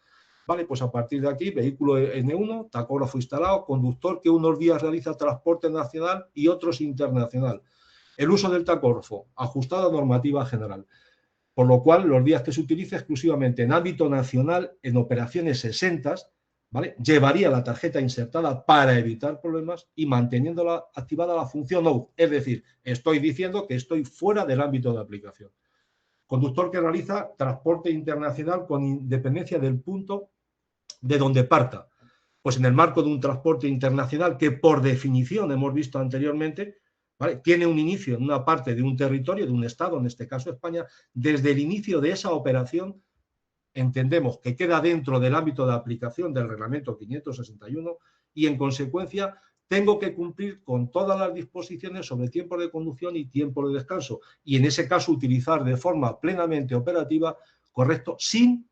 Vale, pues a partir de aquí, vehículo N1, tacógrafo instalado, conductor que unos días realiza transporte nacional y otros internacional. El uso del tacógrafo, ajustado a normativa general. Por lo cual, los días que se utilice exclusivamente en ámbito nacional, en operaciones exentas, ¿vale? Llevaría la tarjeta insertada para evitar problemas y manteniéndola activada la función OUT. Es decir, estoy diciendo que estoy fuera del ámbito de aplicación. Conductor que realiza transporte internacional con independencia del punto de donde parta. Pues en el marco de un transporte internacional que por definición hemos visto anteriormente, ¿vale? Tiene un inicio en una parte de un territorio, de un estado, en este caso España, desde el inicio de esa operación entendemos que queda dentro del ámbito de aplicación del reglamento 561 y en consecuencia tengo que cumplir con todas las disposiciones sobre tiempo de conducción y tiempo de descanso y en ese caso utilizar de forma plenamente operativa, correcto, sin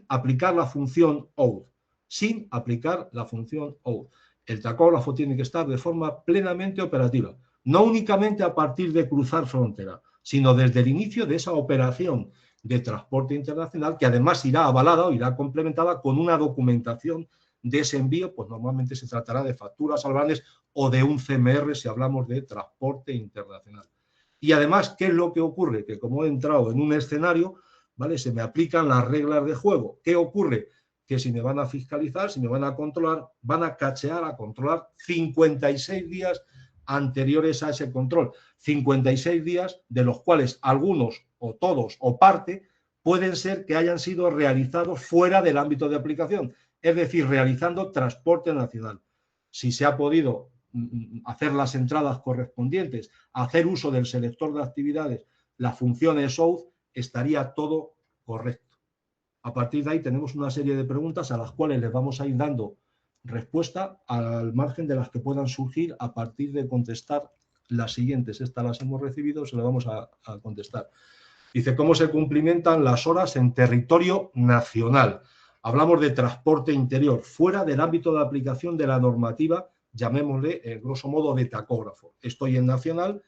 aplicar la función OUT, sin aplicar la función OUT. El tacógrafo tiene que estar de forma plenamente operativa, no únicamente a partir de cruzar frontera, sino desde el inicio de esa operación de transporte internacional, que además irá avalada o irá complementada con una documentación de ese envío, pues normalmente se tratará de facturas albanes o de un CMR si hablamos de transporte internacional. Y además, ¿qué es lo que ocurre? Que como he entrado en un escenario, ¿vale? Se me aplican las reglas de juego. ¿Qué ocurre? Que si me van a fiscalizar, si me van a controlar, van a cachear, a controlar 56 días anteriores a ese control. 56 días de los cuales algunos o todos o parte pueden ser que hayan sido realizados fuera del ámbito de aplicación, es decir, realizando transporte nacional. Si se ha podido hacer las entradas correspondientes, hacer uso del selector de actividades, la función ESOUT, estaría todo correcto. A partir de ahí tenemos una serie de preguntas a las cuales les vamos a ir dando respuesta al margen de las que puedan surgir a partir de contestar las siguientes. Estas las hemos recibido, se las vamos a contestar. Dice, ¿cómo se cumplimentan las horas en territorio nacional? Hablamos de transporte interior, fuera del ámbito de aplicación de la normativa, llamémosle, grosso modo, de tacógrafo. Estoy en nacional,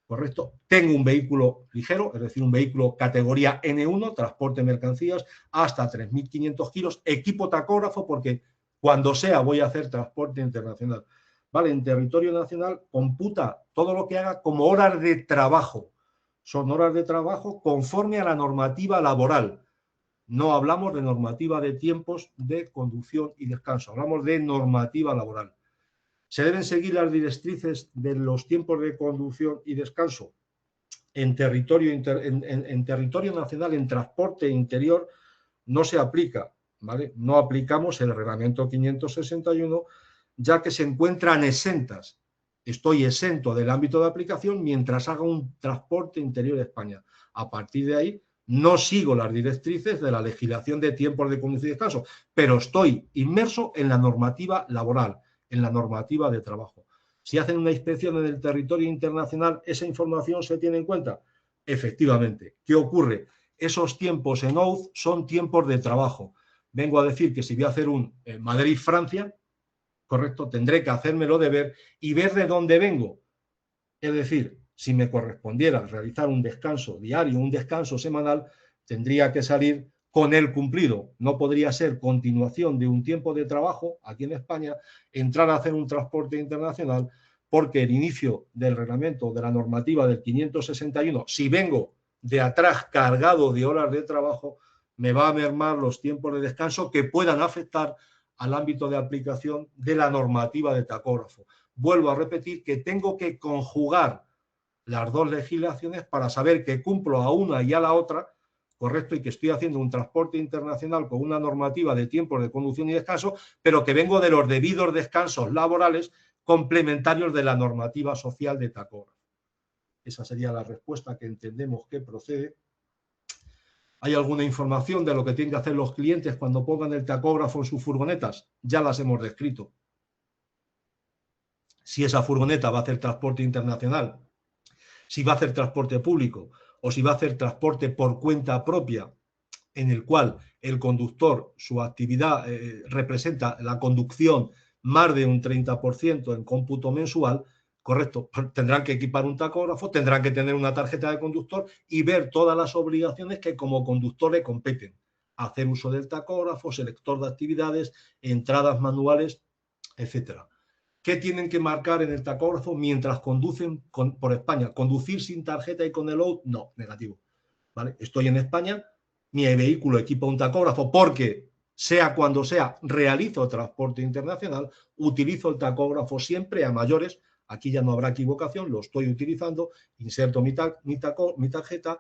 correcto. Tengo un vehículo ligero, es decir, un vehículo categoría N1, transporte de mercancías, hasta 3.500 kilos, equipo tacógrafo, porque cuando sea voy a hacer transporte internacional. Vale, en territorio nacional computa todo lo que haga como horas de trabajo. Son horas de trabajo conforme a la normativa laboral. No hablamos de normativa de tiempos de conducción y descanso, hablamos de normativa laboral. ¿Se deben seguir las directrices de los tiempos de conducción y descanso? En territorio nacional, en transporte interior, no se aplica, ¿vale? No aplicamos el reglamento 561, ya que se encuentran exentas. Estoy exento del ámbito de aplicación mientras haga un transporte interior de España. A partir de ahí, no sigo las directrices de la legislación de tiempos de conducción y descanso, pero estoy inmerso en la normativa laboral, en la normativa de trabajo. Si hacen una inspección en el territorio internacional, ¿esa información se tiene en cuenta? Efectivamente. ¿Qué ocurre? Esos tiempos en OUT son tiempos de trabajo. Vengo a decir que si voy a hacer un Madrid-Francia, correcto, tendré que hacérmelo de ver y ver de dónde vengo. Es decir, si me correspondiera realizar un descanso diario, un descanso semanal, tendría que salir con el cumplido. No podría ser continuación de un tiempo de trabajo aquí en España, entrar a hacer un transporte internacional, porque el inicio del reglamento de la normativa del 561, si vengo de atrás cargado de horas de trabajo, me va a mermar los tiempos de descanso que puedan afectar al ámbito de aplicación de la normativa de tacógrafo. Vuelvo a repetir que tengo que conjugar las dos legislaciones para saber que cumplo a una y a la otra, correcto, y que estoy haciendo un transporte internacional con una normativa de tiempos de conducción y descanso, pero que vengo de los debidos descansos laborales complementarios de la normativa social de tacógrafo. Esa sería la respuesta que entendemos que procede. ¿Hay alguna información de lo que tienen que hacer los clientes cuando pongan el tacógrafo en sus furgonetas? Ya las hemos descrito. Si esa furgoneta va a hacer transporte internacional, si va a hacer transporte público o si va a hacer transporte por cuenta propia, en el cual el conductor, su actividad representa la conducción más de un 30% en cómputo mensual, correcto, tendrán que equipar un tacógrafo, tendrán que tener una tarjeta de conductor y ver todas las obligaciones que como conductor le competen. Hacer uso del tacógrafo, selector de actividades, entradas manuales, etcétera. ¿Qué tienen que marcar en el tacógrafo mientras conducen por España? ¿Conducir sin tarjeta y con el OUT? No, negativo. ¿Vale? Estoy en España, mi vehículo equipa un tacógrafo porque, sea cuando sea, realizo transporte internacional, utilizo el tacógrafo siempre a mayores. Aquí ya no habrá equivocación, lo estoy utilizando, inserto mi tarjeta,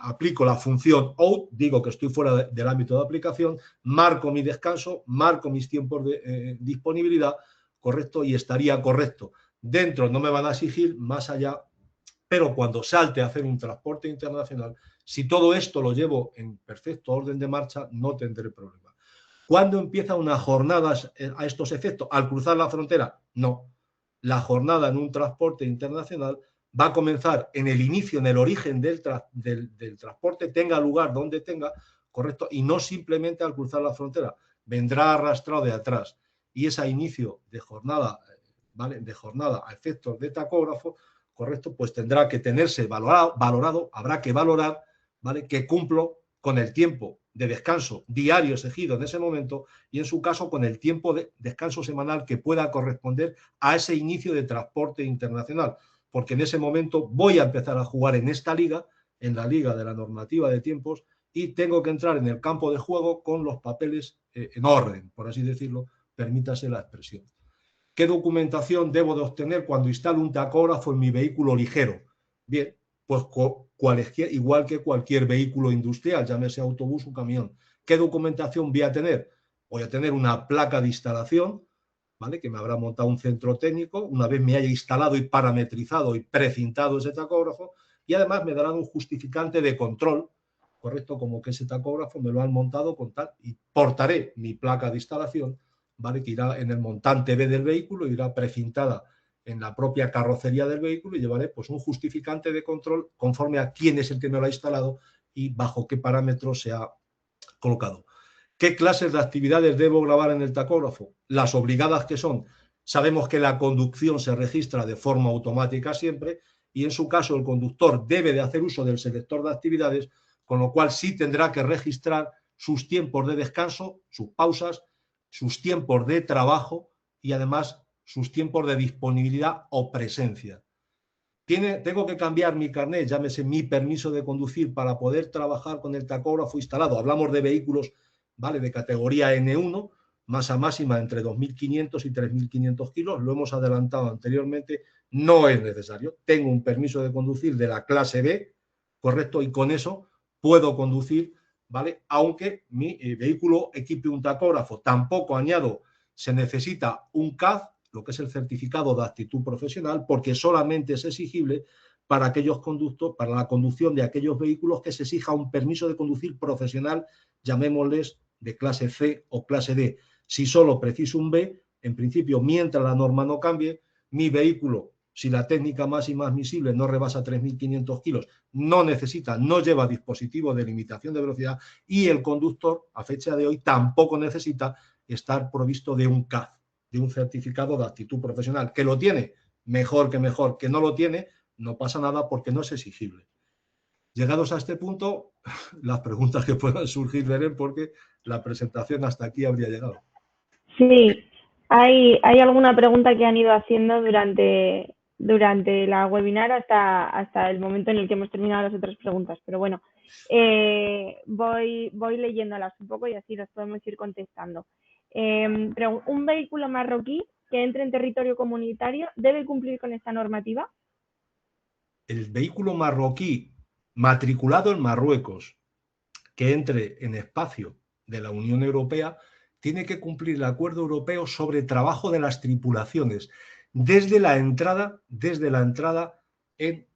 aplico la función OUT, digo que estoy fuera del ámbito de aplicación, marco mi descanso, marco mis tiempos de disponibilidad, correcto, y estaría correcto. Dentro no me van a exigir más allá, pero cuando salte a hacer un transporte internacional, si todo esto lo llevo en perfecto orden de marcha, no tendré problema. ¿Cuándo empieza una jornada a estos efectos? ¿Al cruzar la frontera? No. La jornada en un transporte internacional va a comenzar en el inicio, en el origen del transporte, tenga lugar donde tenga, correcto, y no simplemente al cruzar la frontera. Vendrá arrastrado de atrás. Y ese inicio de jornada, ¿vale?, de jornada a efectos de tacógrafo, correcto, pues tendrá que tenerse valorado, habrá que valorar, ¿vale?, que cumplo con el tiempo de descanso diario exigido en ese momento y en su caso con el tiempo de descanso semanal que pueda corresponder a ese inicio de transporte internacional, porque en ese momento voy a empezar a jugar en esta liga, en la liga de la normativa de tiempos, y tengo que entrar en el campo de juego con los papeles en orden, por así decirlo, permítase la expresión. ¿Qué documentación debo de obtener cuando instalo un tacógrafo en mi vehículo ligero? Bien, pues igual que cualquier vehículo industrial, llámese autobús o camión. ¿Qué documentación voy a tener? Voy a tener una placa de instalación, ¿vale?, que me habrá montado un centro técnico una vez me haya instalado y parametrizado y precintado ese tacógrafo, y además me darán un justificante de control, correcto, como que ese tacógrafo me lo han montado con tal, y portaré mi placa de instalación, ¿vale?, que irá en el montante B del vehículo, irá precintada en la propia carrocería del vehículo, y llevaré pues un justificante de control conforme a quién es el que me lo ha instalado y bajo qué parámetros se ha colocado. ¿Qué clases de actividades debo grabar en el tacógrafo? Las obligadas que son. Sabemos que la conducción se registra de forma automática siempre y en su caso el conductor debe de hacer uso del selector de actividades, con lo cual sí tendrá que registrar sus tiempos de descanso, sus pausas, sus tiempos de trabajo y además sus tiempos de disponibilidad o presencia. Tengo que cambiar mi carnet, llámese mi permiso de conducir, para poder trabajar con el tacógrafo instalado. Hablamos de vehículos, ¿vale?, de categoría N1, masa máxima entre 2.500 y 3.500 kilos. Lo hemos adelantado anteriormente, no es necesario. Tengo un permiso de conducir de la clase B, correcto, y con eso puedo conducir ¿vale? Aunque mi vehículo equipe un tacógrafo. Tampoco añado, se necesita un CAD, lo que es el certificado de aptitud profesional, porque solamente es exigible para aquellos conductos, para la conducción de aquellos vehículos que se exija un permiso de conducir profesional, llamémosles de clase C o clase D. Si solo preciso un B, en principio, mientras la norma no cambie, mi vehículo, si la técnica máxima admisible no rebasa 3.500 kilos, no necesita, no lleva dispositivo de limitación de velocidad y el conductor, a fecha de hoy, tampoco necesita estar provisto de un CAD, de un certificado de aptitud profesional. Que lo tiene, mejor, que no lo tiene, no pasa nada porque no es exigible. Llegados a este punto, las preguntas que puedan surgir, Belén, porque la presentación hasta aquí habría llegado. Sí, hay alguna pregunta que han ido haciendo durante la webinar hasta el momento en el que hemos terminado las otras preguntas. Pero bueno, voy leyéndolas un poco y así las podemos ir contestando. Un vehículo marroquí que entre en territorio comunitario debe cumplir con esta normativa. El vehículo marroquí matriculado en Marruecos que entre en espacio de la Unión Europea tiene que cumplir el acuerdo europeo sobre trabajo de las tripulaciones desde la entrada en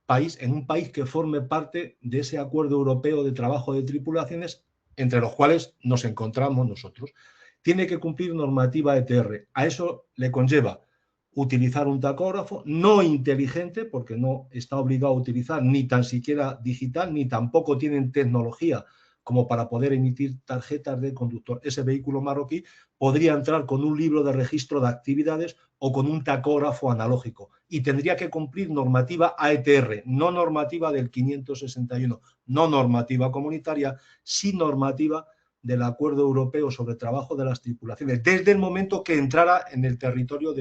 un país que forme parte de ese acuerdo europeo de trabajo de tripulaciones, entre los cuales nos encontramos nosotros. Tiene que cumplir normativa ETR. A eso le conlleva utilizar un tacógrafo no inteligente, porque no está obligado a utilizar ni tan siquiera digital, ni tampoco tienen tecnología como para poder emitir tarjetas de conductor. Ese vehículo marroquí podría entrar con un libro de registro de actividades o con un tacógrafo analógico y tendría que cumplir normativa AETR, no normativa del 561, no normativa comunitaria, sí normativa del Acuerdo Europeo sobre Trabajo de las Tripulaciones, desde el momento que entrara en el territorio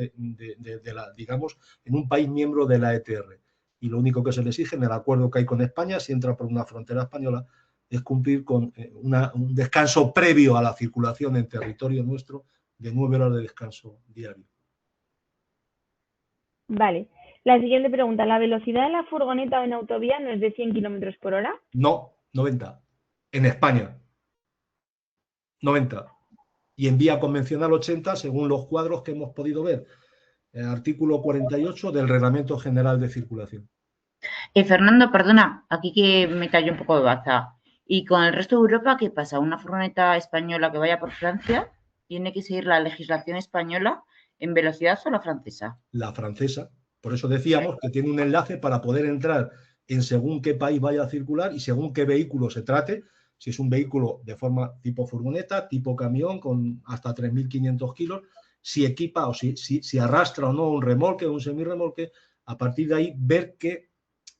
digamos, en un país miembro de la ETR. Y lo único que se le exige en el acuerdo que hay con España, si entra por una frontera española, es cumplir con un descanso previo a la circulación en territorio nuestro de 9 horas de descanso diario. Vale. La siguiente pregunta, ¿la velocidad de la furgoneta o en autovía no es de 100 km por hora? No, 90. En España, 90. Y en vía convencional 80, según los cuadros que hemos podido ver. El artículo 48 del Reglamento General de Circulación. Fernando, perdona, aquí que me cayó un poco de baza. ¿Y con el resto de Europa qué pasa? ¿Una furgoneta española que vaya por Francia tiene que seguir la legislación española en velocidad o la francesa? La francesa. Por eso decíamos que tiene un enlace para poder entrar en según qué país vaya a circular y según qué vehículo se trate. Si es un vehículo de forma tipo furgoneta, tipo camión, con hasta 3.500 kilos, si equipa o si arrastra o no un remolque o un semirremolque, a partir de ahí ver qué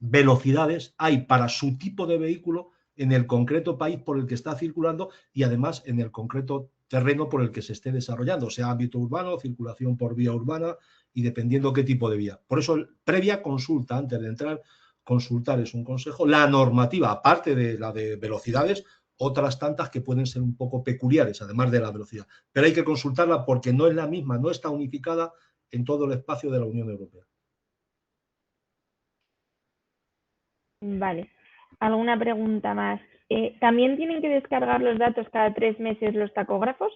velocidades hay para su tipo de vehículo en el concreto país por el que está circulando y además en el concreto terreno por el que se esté desarrollando, sea ámbito urbano, circulación por vía urbana y dependiendo qué tipo de vía. Por eso, previa consulta, antes de entrar, consultar es un consejo. La normativa, aparte de la de velocidades, otras tantas que pueden ser un poco peculiares, además de la velocidad. Pero hay que consultarla porque no es la misma, no está unificada en todo el espacio de la Unión Europea. Vale. ¿Alguna pregunta más? ¿También tienen que descargar los datos cada 3 meses los tacógrafos?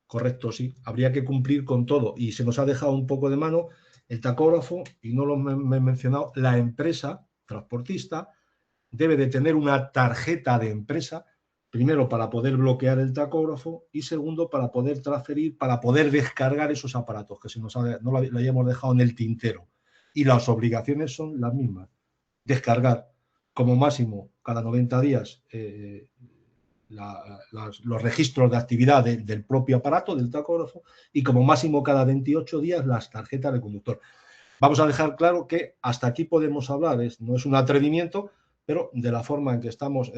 Correcto, sí. Habría que cumplir con todo. Y se nos ha dejado un poco de mano el tacógrafo, y no lo he mencionado, la empresa transportista debe de tener una tarjeta de empresa, primero para poder bloquear el tacógrafo y segundo para poder transferir, para poder descargar esos aparatos que no lo hayamos dejado en el tintero. Y las obligaciones son las mismas. Descargar como máximo cada 90 días los registros de actividad del propio aparato, del tacógrafo, y como máximo cada 28 días las tarjetas de conductor. Vamos a dejar claro que hasta aquí podemos hablar, no es un atrevimiento, pero de la forma en que estamos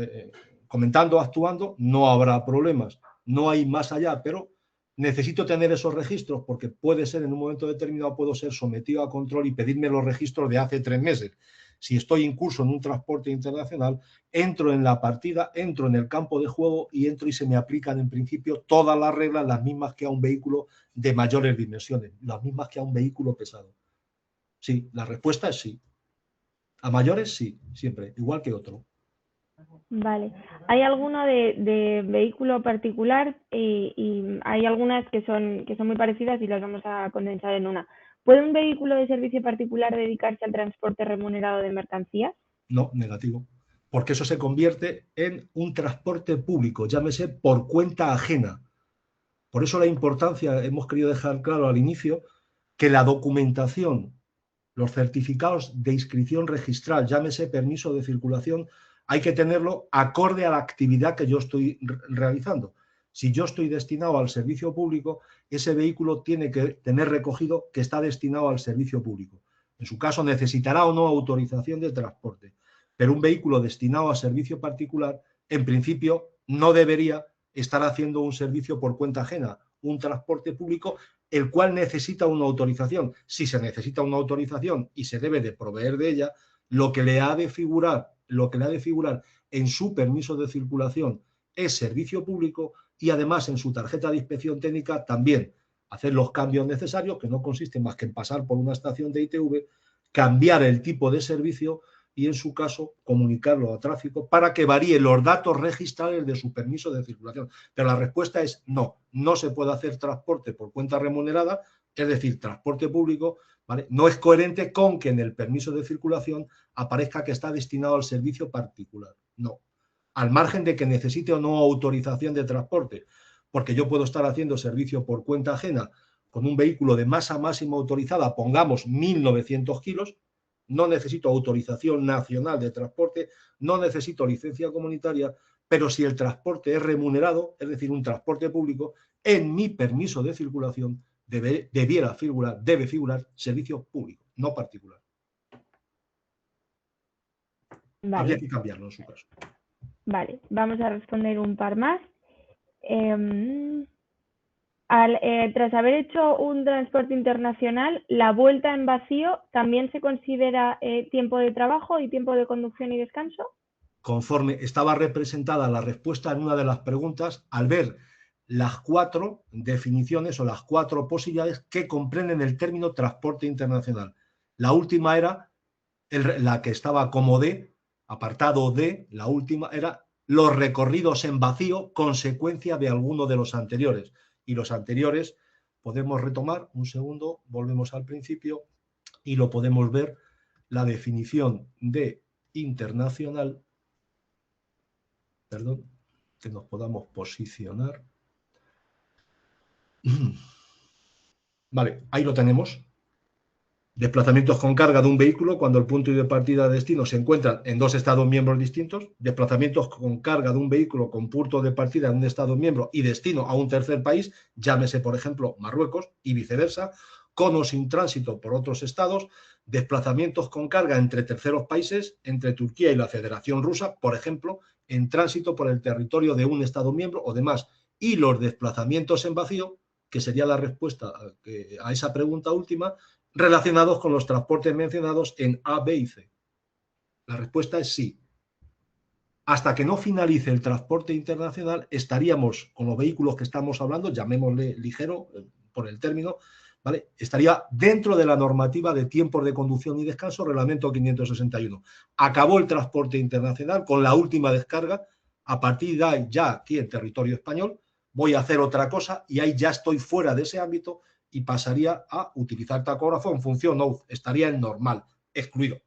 comentando, actuando, no habrá problemas. No hay más allá, pero necesito tener esos registros porque puede ser en un momento determinado, puedo ser sometido a control y pedirme los registros de hace 3 meses. Si estoy incurso en un transporte internacional, entro en la partida, entro en el campo de juego y entro y se me aplican en principio todas las reglas, las mismas que a un vehículo de mayores dimensiones, las mismas que a un vehículo pesado. Sí, la respuesta es sí. A mayores sí, siempre, igual que otro. Vale. ¿Hay alguno de vehículo particular? Y hay algunas que son muy parecidas y las vamos a condensar en una. ¿Puede un vehículo de servicio particular dedicarse al transporte remunerado de mercancías? No, negativo. Porque eso se convierte en un transporte público, llámese por cuenta ajena. Por eso la importancia, hemos querido dejar claro al inicio, que la documentación, los certificados de inscripción registral, llámese permiso de circulación, hay que tenerlo acorde a la actividad que yo estoy realizando. Si yo estoy destinado al servicio público, ese vehículo tiene que tener recogido que está destinado al servicio público. En su caso, necesitará o no autorización de transporte. Pero un vehículo destinado a servicio particular, en principio, no debería estar haciendo un servicio por cuenta ajena, un transporte público, el cual necesita una autorización. Si se necesita una autorización y se debe de proveer de ella, lo que le ha de figurar en su permiso de circulación es servicio público y además en su tarjeta de inspección técnica también hacer los cambios necesarios, que no consisten más que en pasar por una estación de ITV, cambiar el tipo de servicio y en su caso comunicarlo a tráfico para que varíe los datos registrales de su permiso de circulación. Pero la respuesta es no, no se puede hacer transporte por cuenta remunerada, es decir, transporte público, ¿vale? No es coherente con que en el permiso de circulación aparezca que está destinado al servicio particular. No, al margen de que necesite o no autorización de transporte, porque yo puedo estar haciendo servicio por cuenta ajena con un vehículo de masa máxima autorizada, pongamos 1.900 kilos, no necesito autorización nacional de transporte, no necesito licencia comunitaria, pero si el transporte es remunerado, es decir, un transporte público, en mi permiso de circulación debe figurar servicio público, no particular. Habría Vale, que cambiarlo en su caso. vale. Vamos a responder un par más. Tras haber hecho un transporte internacional, ¿la vuelta en vacío también se considera tiempo de trabajo y tiempo de conducción y descanso? Conforme estaba representada la respuesta en una de las preguntas, al ver las 4 definiciones o las 4 posibilidades que comprenden el término transporte internacional. La última era la que estaba como D, apartado D, la última era los recorridos en vacío, consecuencia de alguno de los anteriores. Y los anteriores podemos retomar, un segundo, volvemos al principio y lo podemos ver, la definición de internacional, perdón, que nos podamos posicionar. Vale, ahí lo tenemos. Desplazamientos con carga de un vehículo cuando el punto de partida y destino se encuentran en 2 Estados miembros distintos. Desplazamientos con carga de un vehículo con punto de partida en un Estado miembro y destino a un tercer país, llámese por ejemplo Marruecos y viceversa, con o sin tránsito por otros estados. Desplazamientos con carga entre terceros países, entre Turquía y la Federación Rusa, por ejemplo, en tránsito por el territorio de un Estado miembro o demás. Y los desplazamientos en vacío, que sería la respuesta a esa pregunta última, relacionados con los transportes mencionados en A, B y C. La respuesta es sí. Hasta que no finalice el transporte internacional, estaríamos con los vehículos que estamos hablando, llamémosle ligero por el término, ¿vale? Estaría dentro de la normativa de tiempos de conducción y descanso, reglamento 561. Acabó el transporte internacional con la última descarga. A partir de ahí, ya aquí en territorio español, voy a hacer otra cosa y ahí ya estoy fuera de ese ámbito y pasaría a utilizar tacógrafo en función, no, estaría en normal, excluido,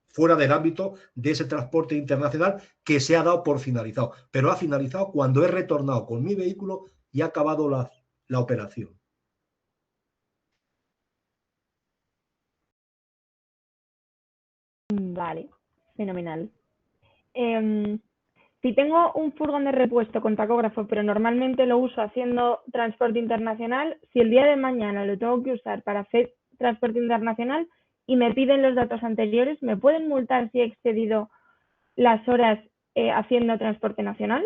fuera del ámbito de ese transporte internacional que se ha dado por finalizado, pero ha finalizado cuando he retornado con mi vehículo y ha acabado la operación. Vale, fenomenal. Si tengo un furgón de repuesto con tacógrafo, pero normalmente lo uso haciendo transporte internacional, si el día de mañana lo tengo que usar para hacer transporte internacional y me piden los datos anteriores, ¿me pueden multar si he excedido las horas haciendo transporte nacional?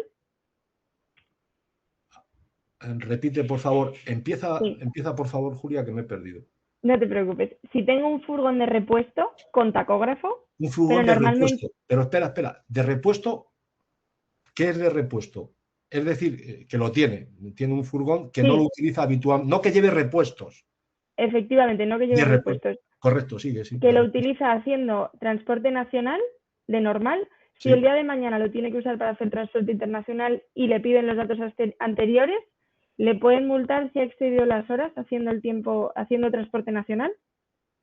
Repite, por favor, empieza Sí, por favor, Julia, que me he perdido. no te preocupes. Si tengo un furgón de repuesto con tacógrafo, Un pero furgón de normalmente, repuesto, pero espera, de repuesto, ¿qué es de repuesto? Es decir, que lo tiene un furgón que no lo sí, utiliza habitualmente, no que lleve repuestos, efectivamente, no que de lleve repuesto. repuestos, Correcto, sigue, sí, que de lo repuesto. utiliza haciendo transporte nacional de normal, Si el día de mañana lo tiene que usar para hacer transporte internacional y le piden los datos anteriores, ¿le pueden multar si ha excedido las horas haciendo transporte nacional?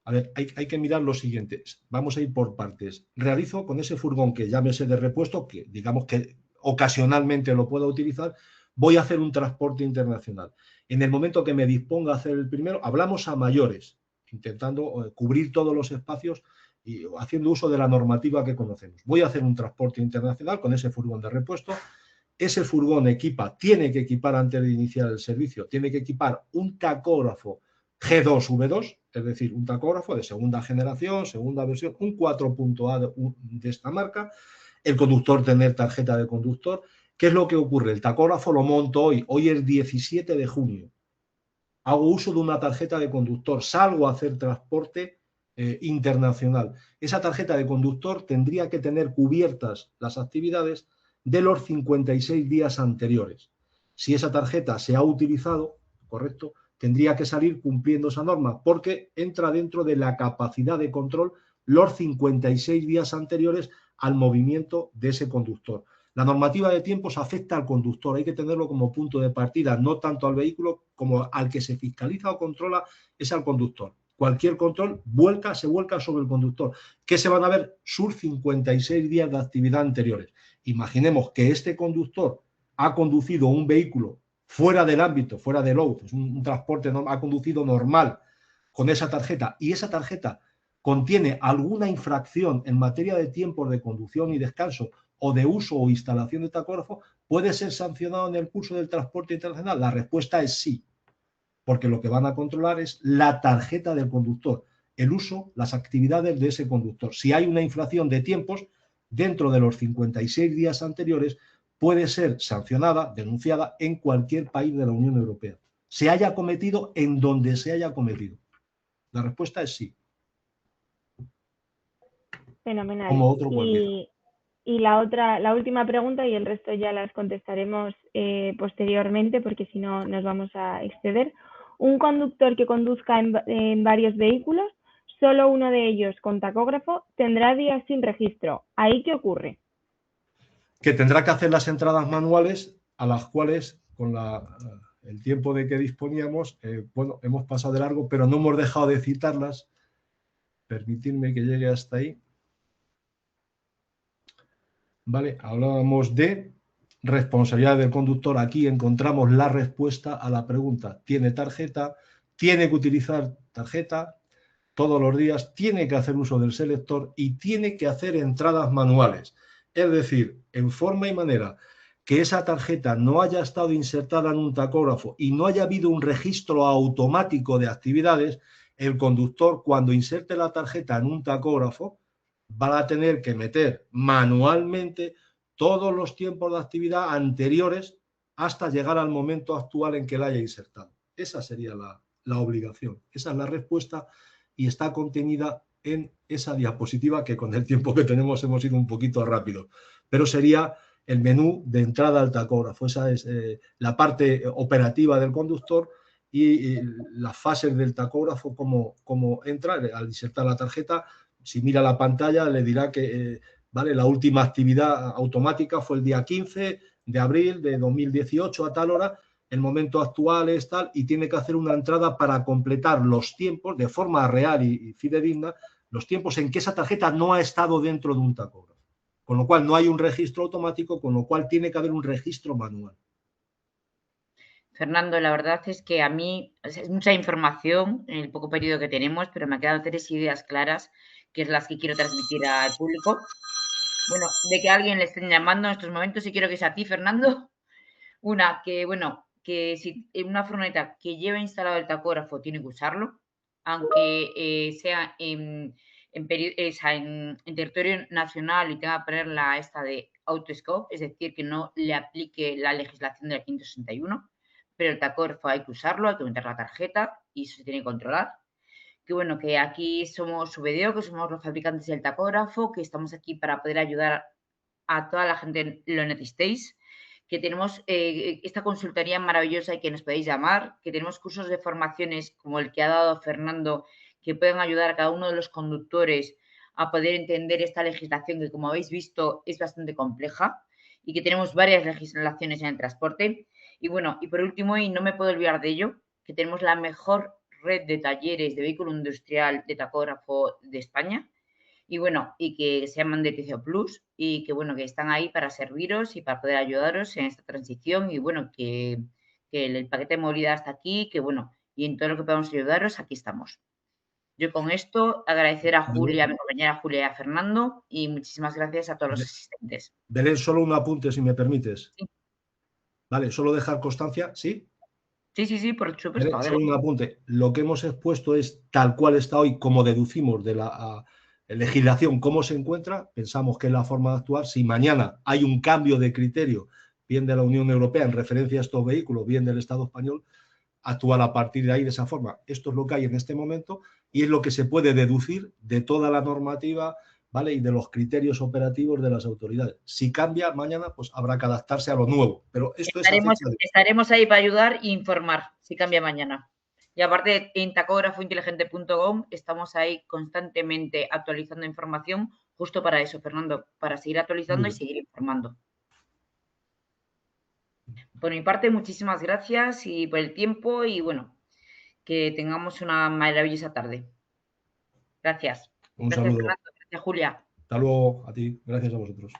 A ver, hay que mirar lo siguiente. Vamos a ir por partes. Realizo con ese furgón que llámese de repuesto, que digamos que ocasionalmente lo pueda utilizar, voy a hacer un transporte internacional. En el momento que me disponga a hacer el primero, hablamos a mayores, intentando cubrir todos los espacios y haciendo uso de la normativa que conocemos. Voy a hacer un transporte internacional con ese furgón de repuesto. Ese furgón tiene que equipar antes de iniciar el servicio, tiene que equipar un tacógrafo G2V2, es decir, un tacógrafo de segunda generación, segunda versión, un 4.A de esta marca, el conductor tener tarjeta de conductor. ¿Qué es lo que ocurre? El tacógrafo lo monto hoy es 17 de junio, hago uso de una tarjeta de conductor, salgo a hacer transporte internacional. Esa tarjeta de conductor tendría que tener cubiertas las actividades de los 56 días anteriores. Si esa tarjeta se ha utilizado, correcto, tendría que salir cumpliendo esa norma, porque entra dentro de la capacidad de control los 56 días anteriores al movimiento de ese conductor. La normativa de tiempos afecta al conductor, hay que tenerlo como punto de partida, no tanto al vehículo como al que se fiscaliza o controla, es al conductor. Cualquier control se vuelca sobre el conductor. ¿Qué se van a ver? Sus 56 días de actividad anteriores. Imaginemos que este conductor ha conducido un vehículo fuera del ámbito, fuera del load, es un transporte, ha conducido normal con esa tarjeta y esa tarjeta contiene alguna infracción en materia de tiempos de conducción y descanso o de uso o instalación de tacógrafo, ¿puede ser sancionado en el curso del transporte internacional? La respuesta es sí, porque lo que van a controlar es la tarjeta del conductor, el uso, las actividades de ese conductor. Si hay una infracción de tiempos dentro de los 56 días anteriores, puede ser sancionada, denunciada en cualquier país de la Unión Europea, se haya cometido en donde se haya cometido. La respuesta es sí. Fenomenal. Como otro cualquiera. Y la última pregunta, y el resto ya las contestaremos posteriormente, porque si no nos vamos a exceder. Un conductor que conduzca en varios vehículos, solo uno de ellos con tacógrafo, tendrá días sin registro. ¿Ahí qué ocurre? Que tendrá que hacer las entradas manuales, a las cuales, con el tiempo de que disponíamos, bueno, hemos pasado de largo, pero no hemos dejado de citarlas. Permitidme que llegue hasta ahí. Vale, hablábamos de responsabilidad del conductor. Aquí encontramos la respuesta a la pregunta. ¿Tiene tarjeta? ¿Tiene que utilizar tarjeta todos los días? ¿Tiene que hacer uso del selector? Y tiene que hacer entradas manuales. Es decir, en forma y manera que esa tarjeta no haya estado insertada en un tacógrafo y no haya habido un registro automático de actividades, el conductor, cuando inserte la tarjeta en un tacógrafo, va a tener que meter manualmente todos los tiempos de actividad anteriores hasta llegar al momento actual en que la haya insertado. Esa sería la obligación. Esa es la respuesta y está contenida en esa diapositiva que con el tiempo que tenemos hemos ido un poquito rápido. Pero sería el menú de entrada al tacógrafo. Esa es la parte operativa del conductor y las fases del tacógrafo, cómo entra al insertar la tarjeta. Si mira la pantalla le dirá que vale, la última actividad automática fue el día 15 de abril de 2018 a tal hora, el momento actual es tal y tiene que hacer una entrada para completar los tiempos de forma real y fidedigna, los tiempos en que esa tarjeta no ha estado dentro de un tacógrafo. Con lo cual no hay un registro automático, con lo cual tiene que haber un registro manual. Fernando, la verdad es que a mí es mucha información en el poco periodo que tenemos, pero me han quedado 3 ideas claras, que es las que quiero transmitir al público. Bueno, de que a alguien le estén llamando en estos momentos y quiero que sea a ti, Fernando. Una, que bueno, que si en una furgoneta que lleva instalado el tacógrafo tiene que usarlo, aunque sea en territorio nacional y tenga que poner la esta de autoscope, es decir, que no le aplique la legislación del 561, pero el tacógrafo hay que usarlo, hay que meter la tarjeta y eso se tiene que controlar. Que bueno, que aquí somos VDO, que somos los fabricantes del tacógrafo, que estamos aquí para poder ayudar a toda la gente que lo necesitéis, que tenemos esta consultoría maravillosa y que nos podéis llamar, que tenemos cursos de formaciones como el que ha dado Fernando, que pueden ayudar a cada uno de los conductores a poder entender esta legislación que, como habéis visto, es bastante compleja y que tenemos varias legislaciones en el transporte. Y bueno, y por último, y no me puedo olvidar de ello, que tenemos la mejor red de talleres de vehículo industrial de tacógrafo de España. Y bueno, y que se llaman DTCO Plus y que bueno, que están ahí para serviros y para poder ayudaros en esta transición. Y bueno, que el paquete de movilidad está aquí, que bueno, y en todo lo que podamos ayudaros, aquí estamos. Yo con esto agradecer a Julia, a mi compañera Julia y a Fernando, y muchísimas gracias a todos los asistentes. Belén, solo un apunte, si me permites. Sí. Vale, solo dejar constancia, ¿sí? Sí, por supuesto. Belén, solo un apunte. Lo que hemos expuesto es tal cual está hoy, como deducimos de la legislación, cómo se encuentra. Pensamos que es la forma de actuar. Si mañana hay un cambio de criterio, bien de la Unión Europea en referencia a estos vehículos, bien del Estado español, actuar a partir de ahí de esa forma. Esto es lo que hay en este momento y es lo que se puede deducir de toda la normativa, ¿vale? Y de los criterios operativos de las autoridades. Si cambia mañana, pues habrá que adaptarse a lo nuevo. Pero esto estaremos ahí para ayudar e informar si cambia mañana. Y aparte, en tacógrafointeligente.com estamos ahí constantemente actualizando información justo para eso, Fernando, para seguir actualizando y seguir informando. Por mi parte, muchísimas gracias y por el tiempo y bueno, que tengamos una maravillosa tarde. Gracias. Un Gracias, saludo. Fernando. Gracias, Julia. Hasta luego a ti. Gracias a vosotros.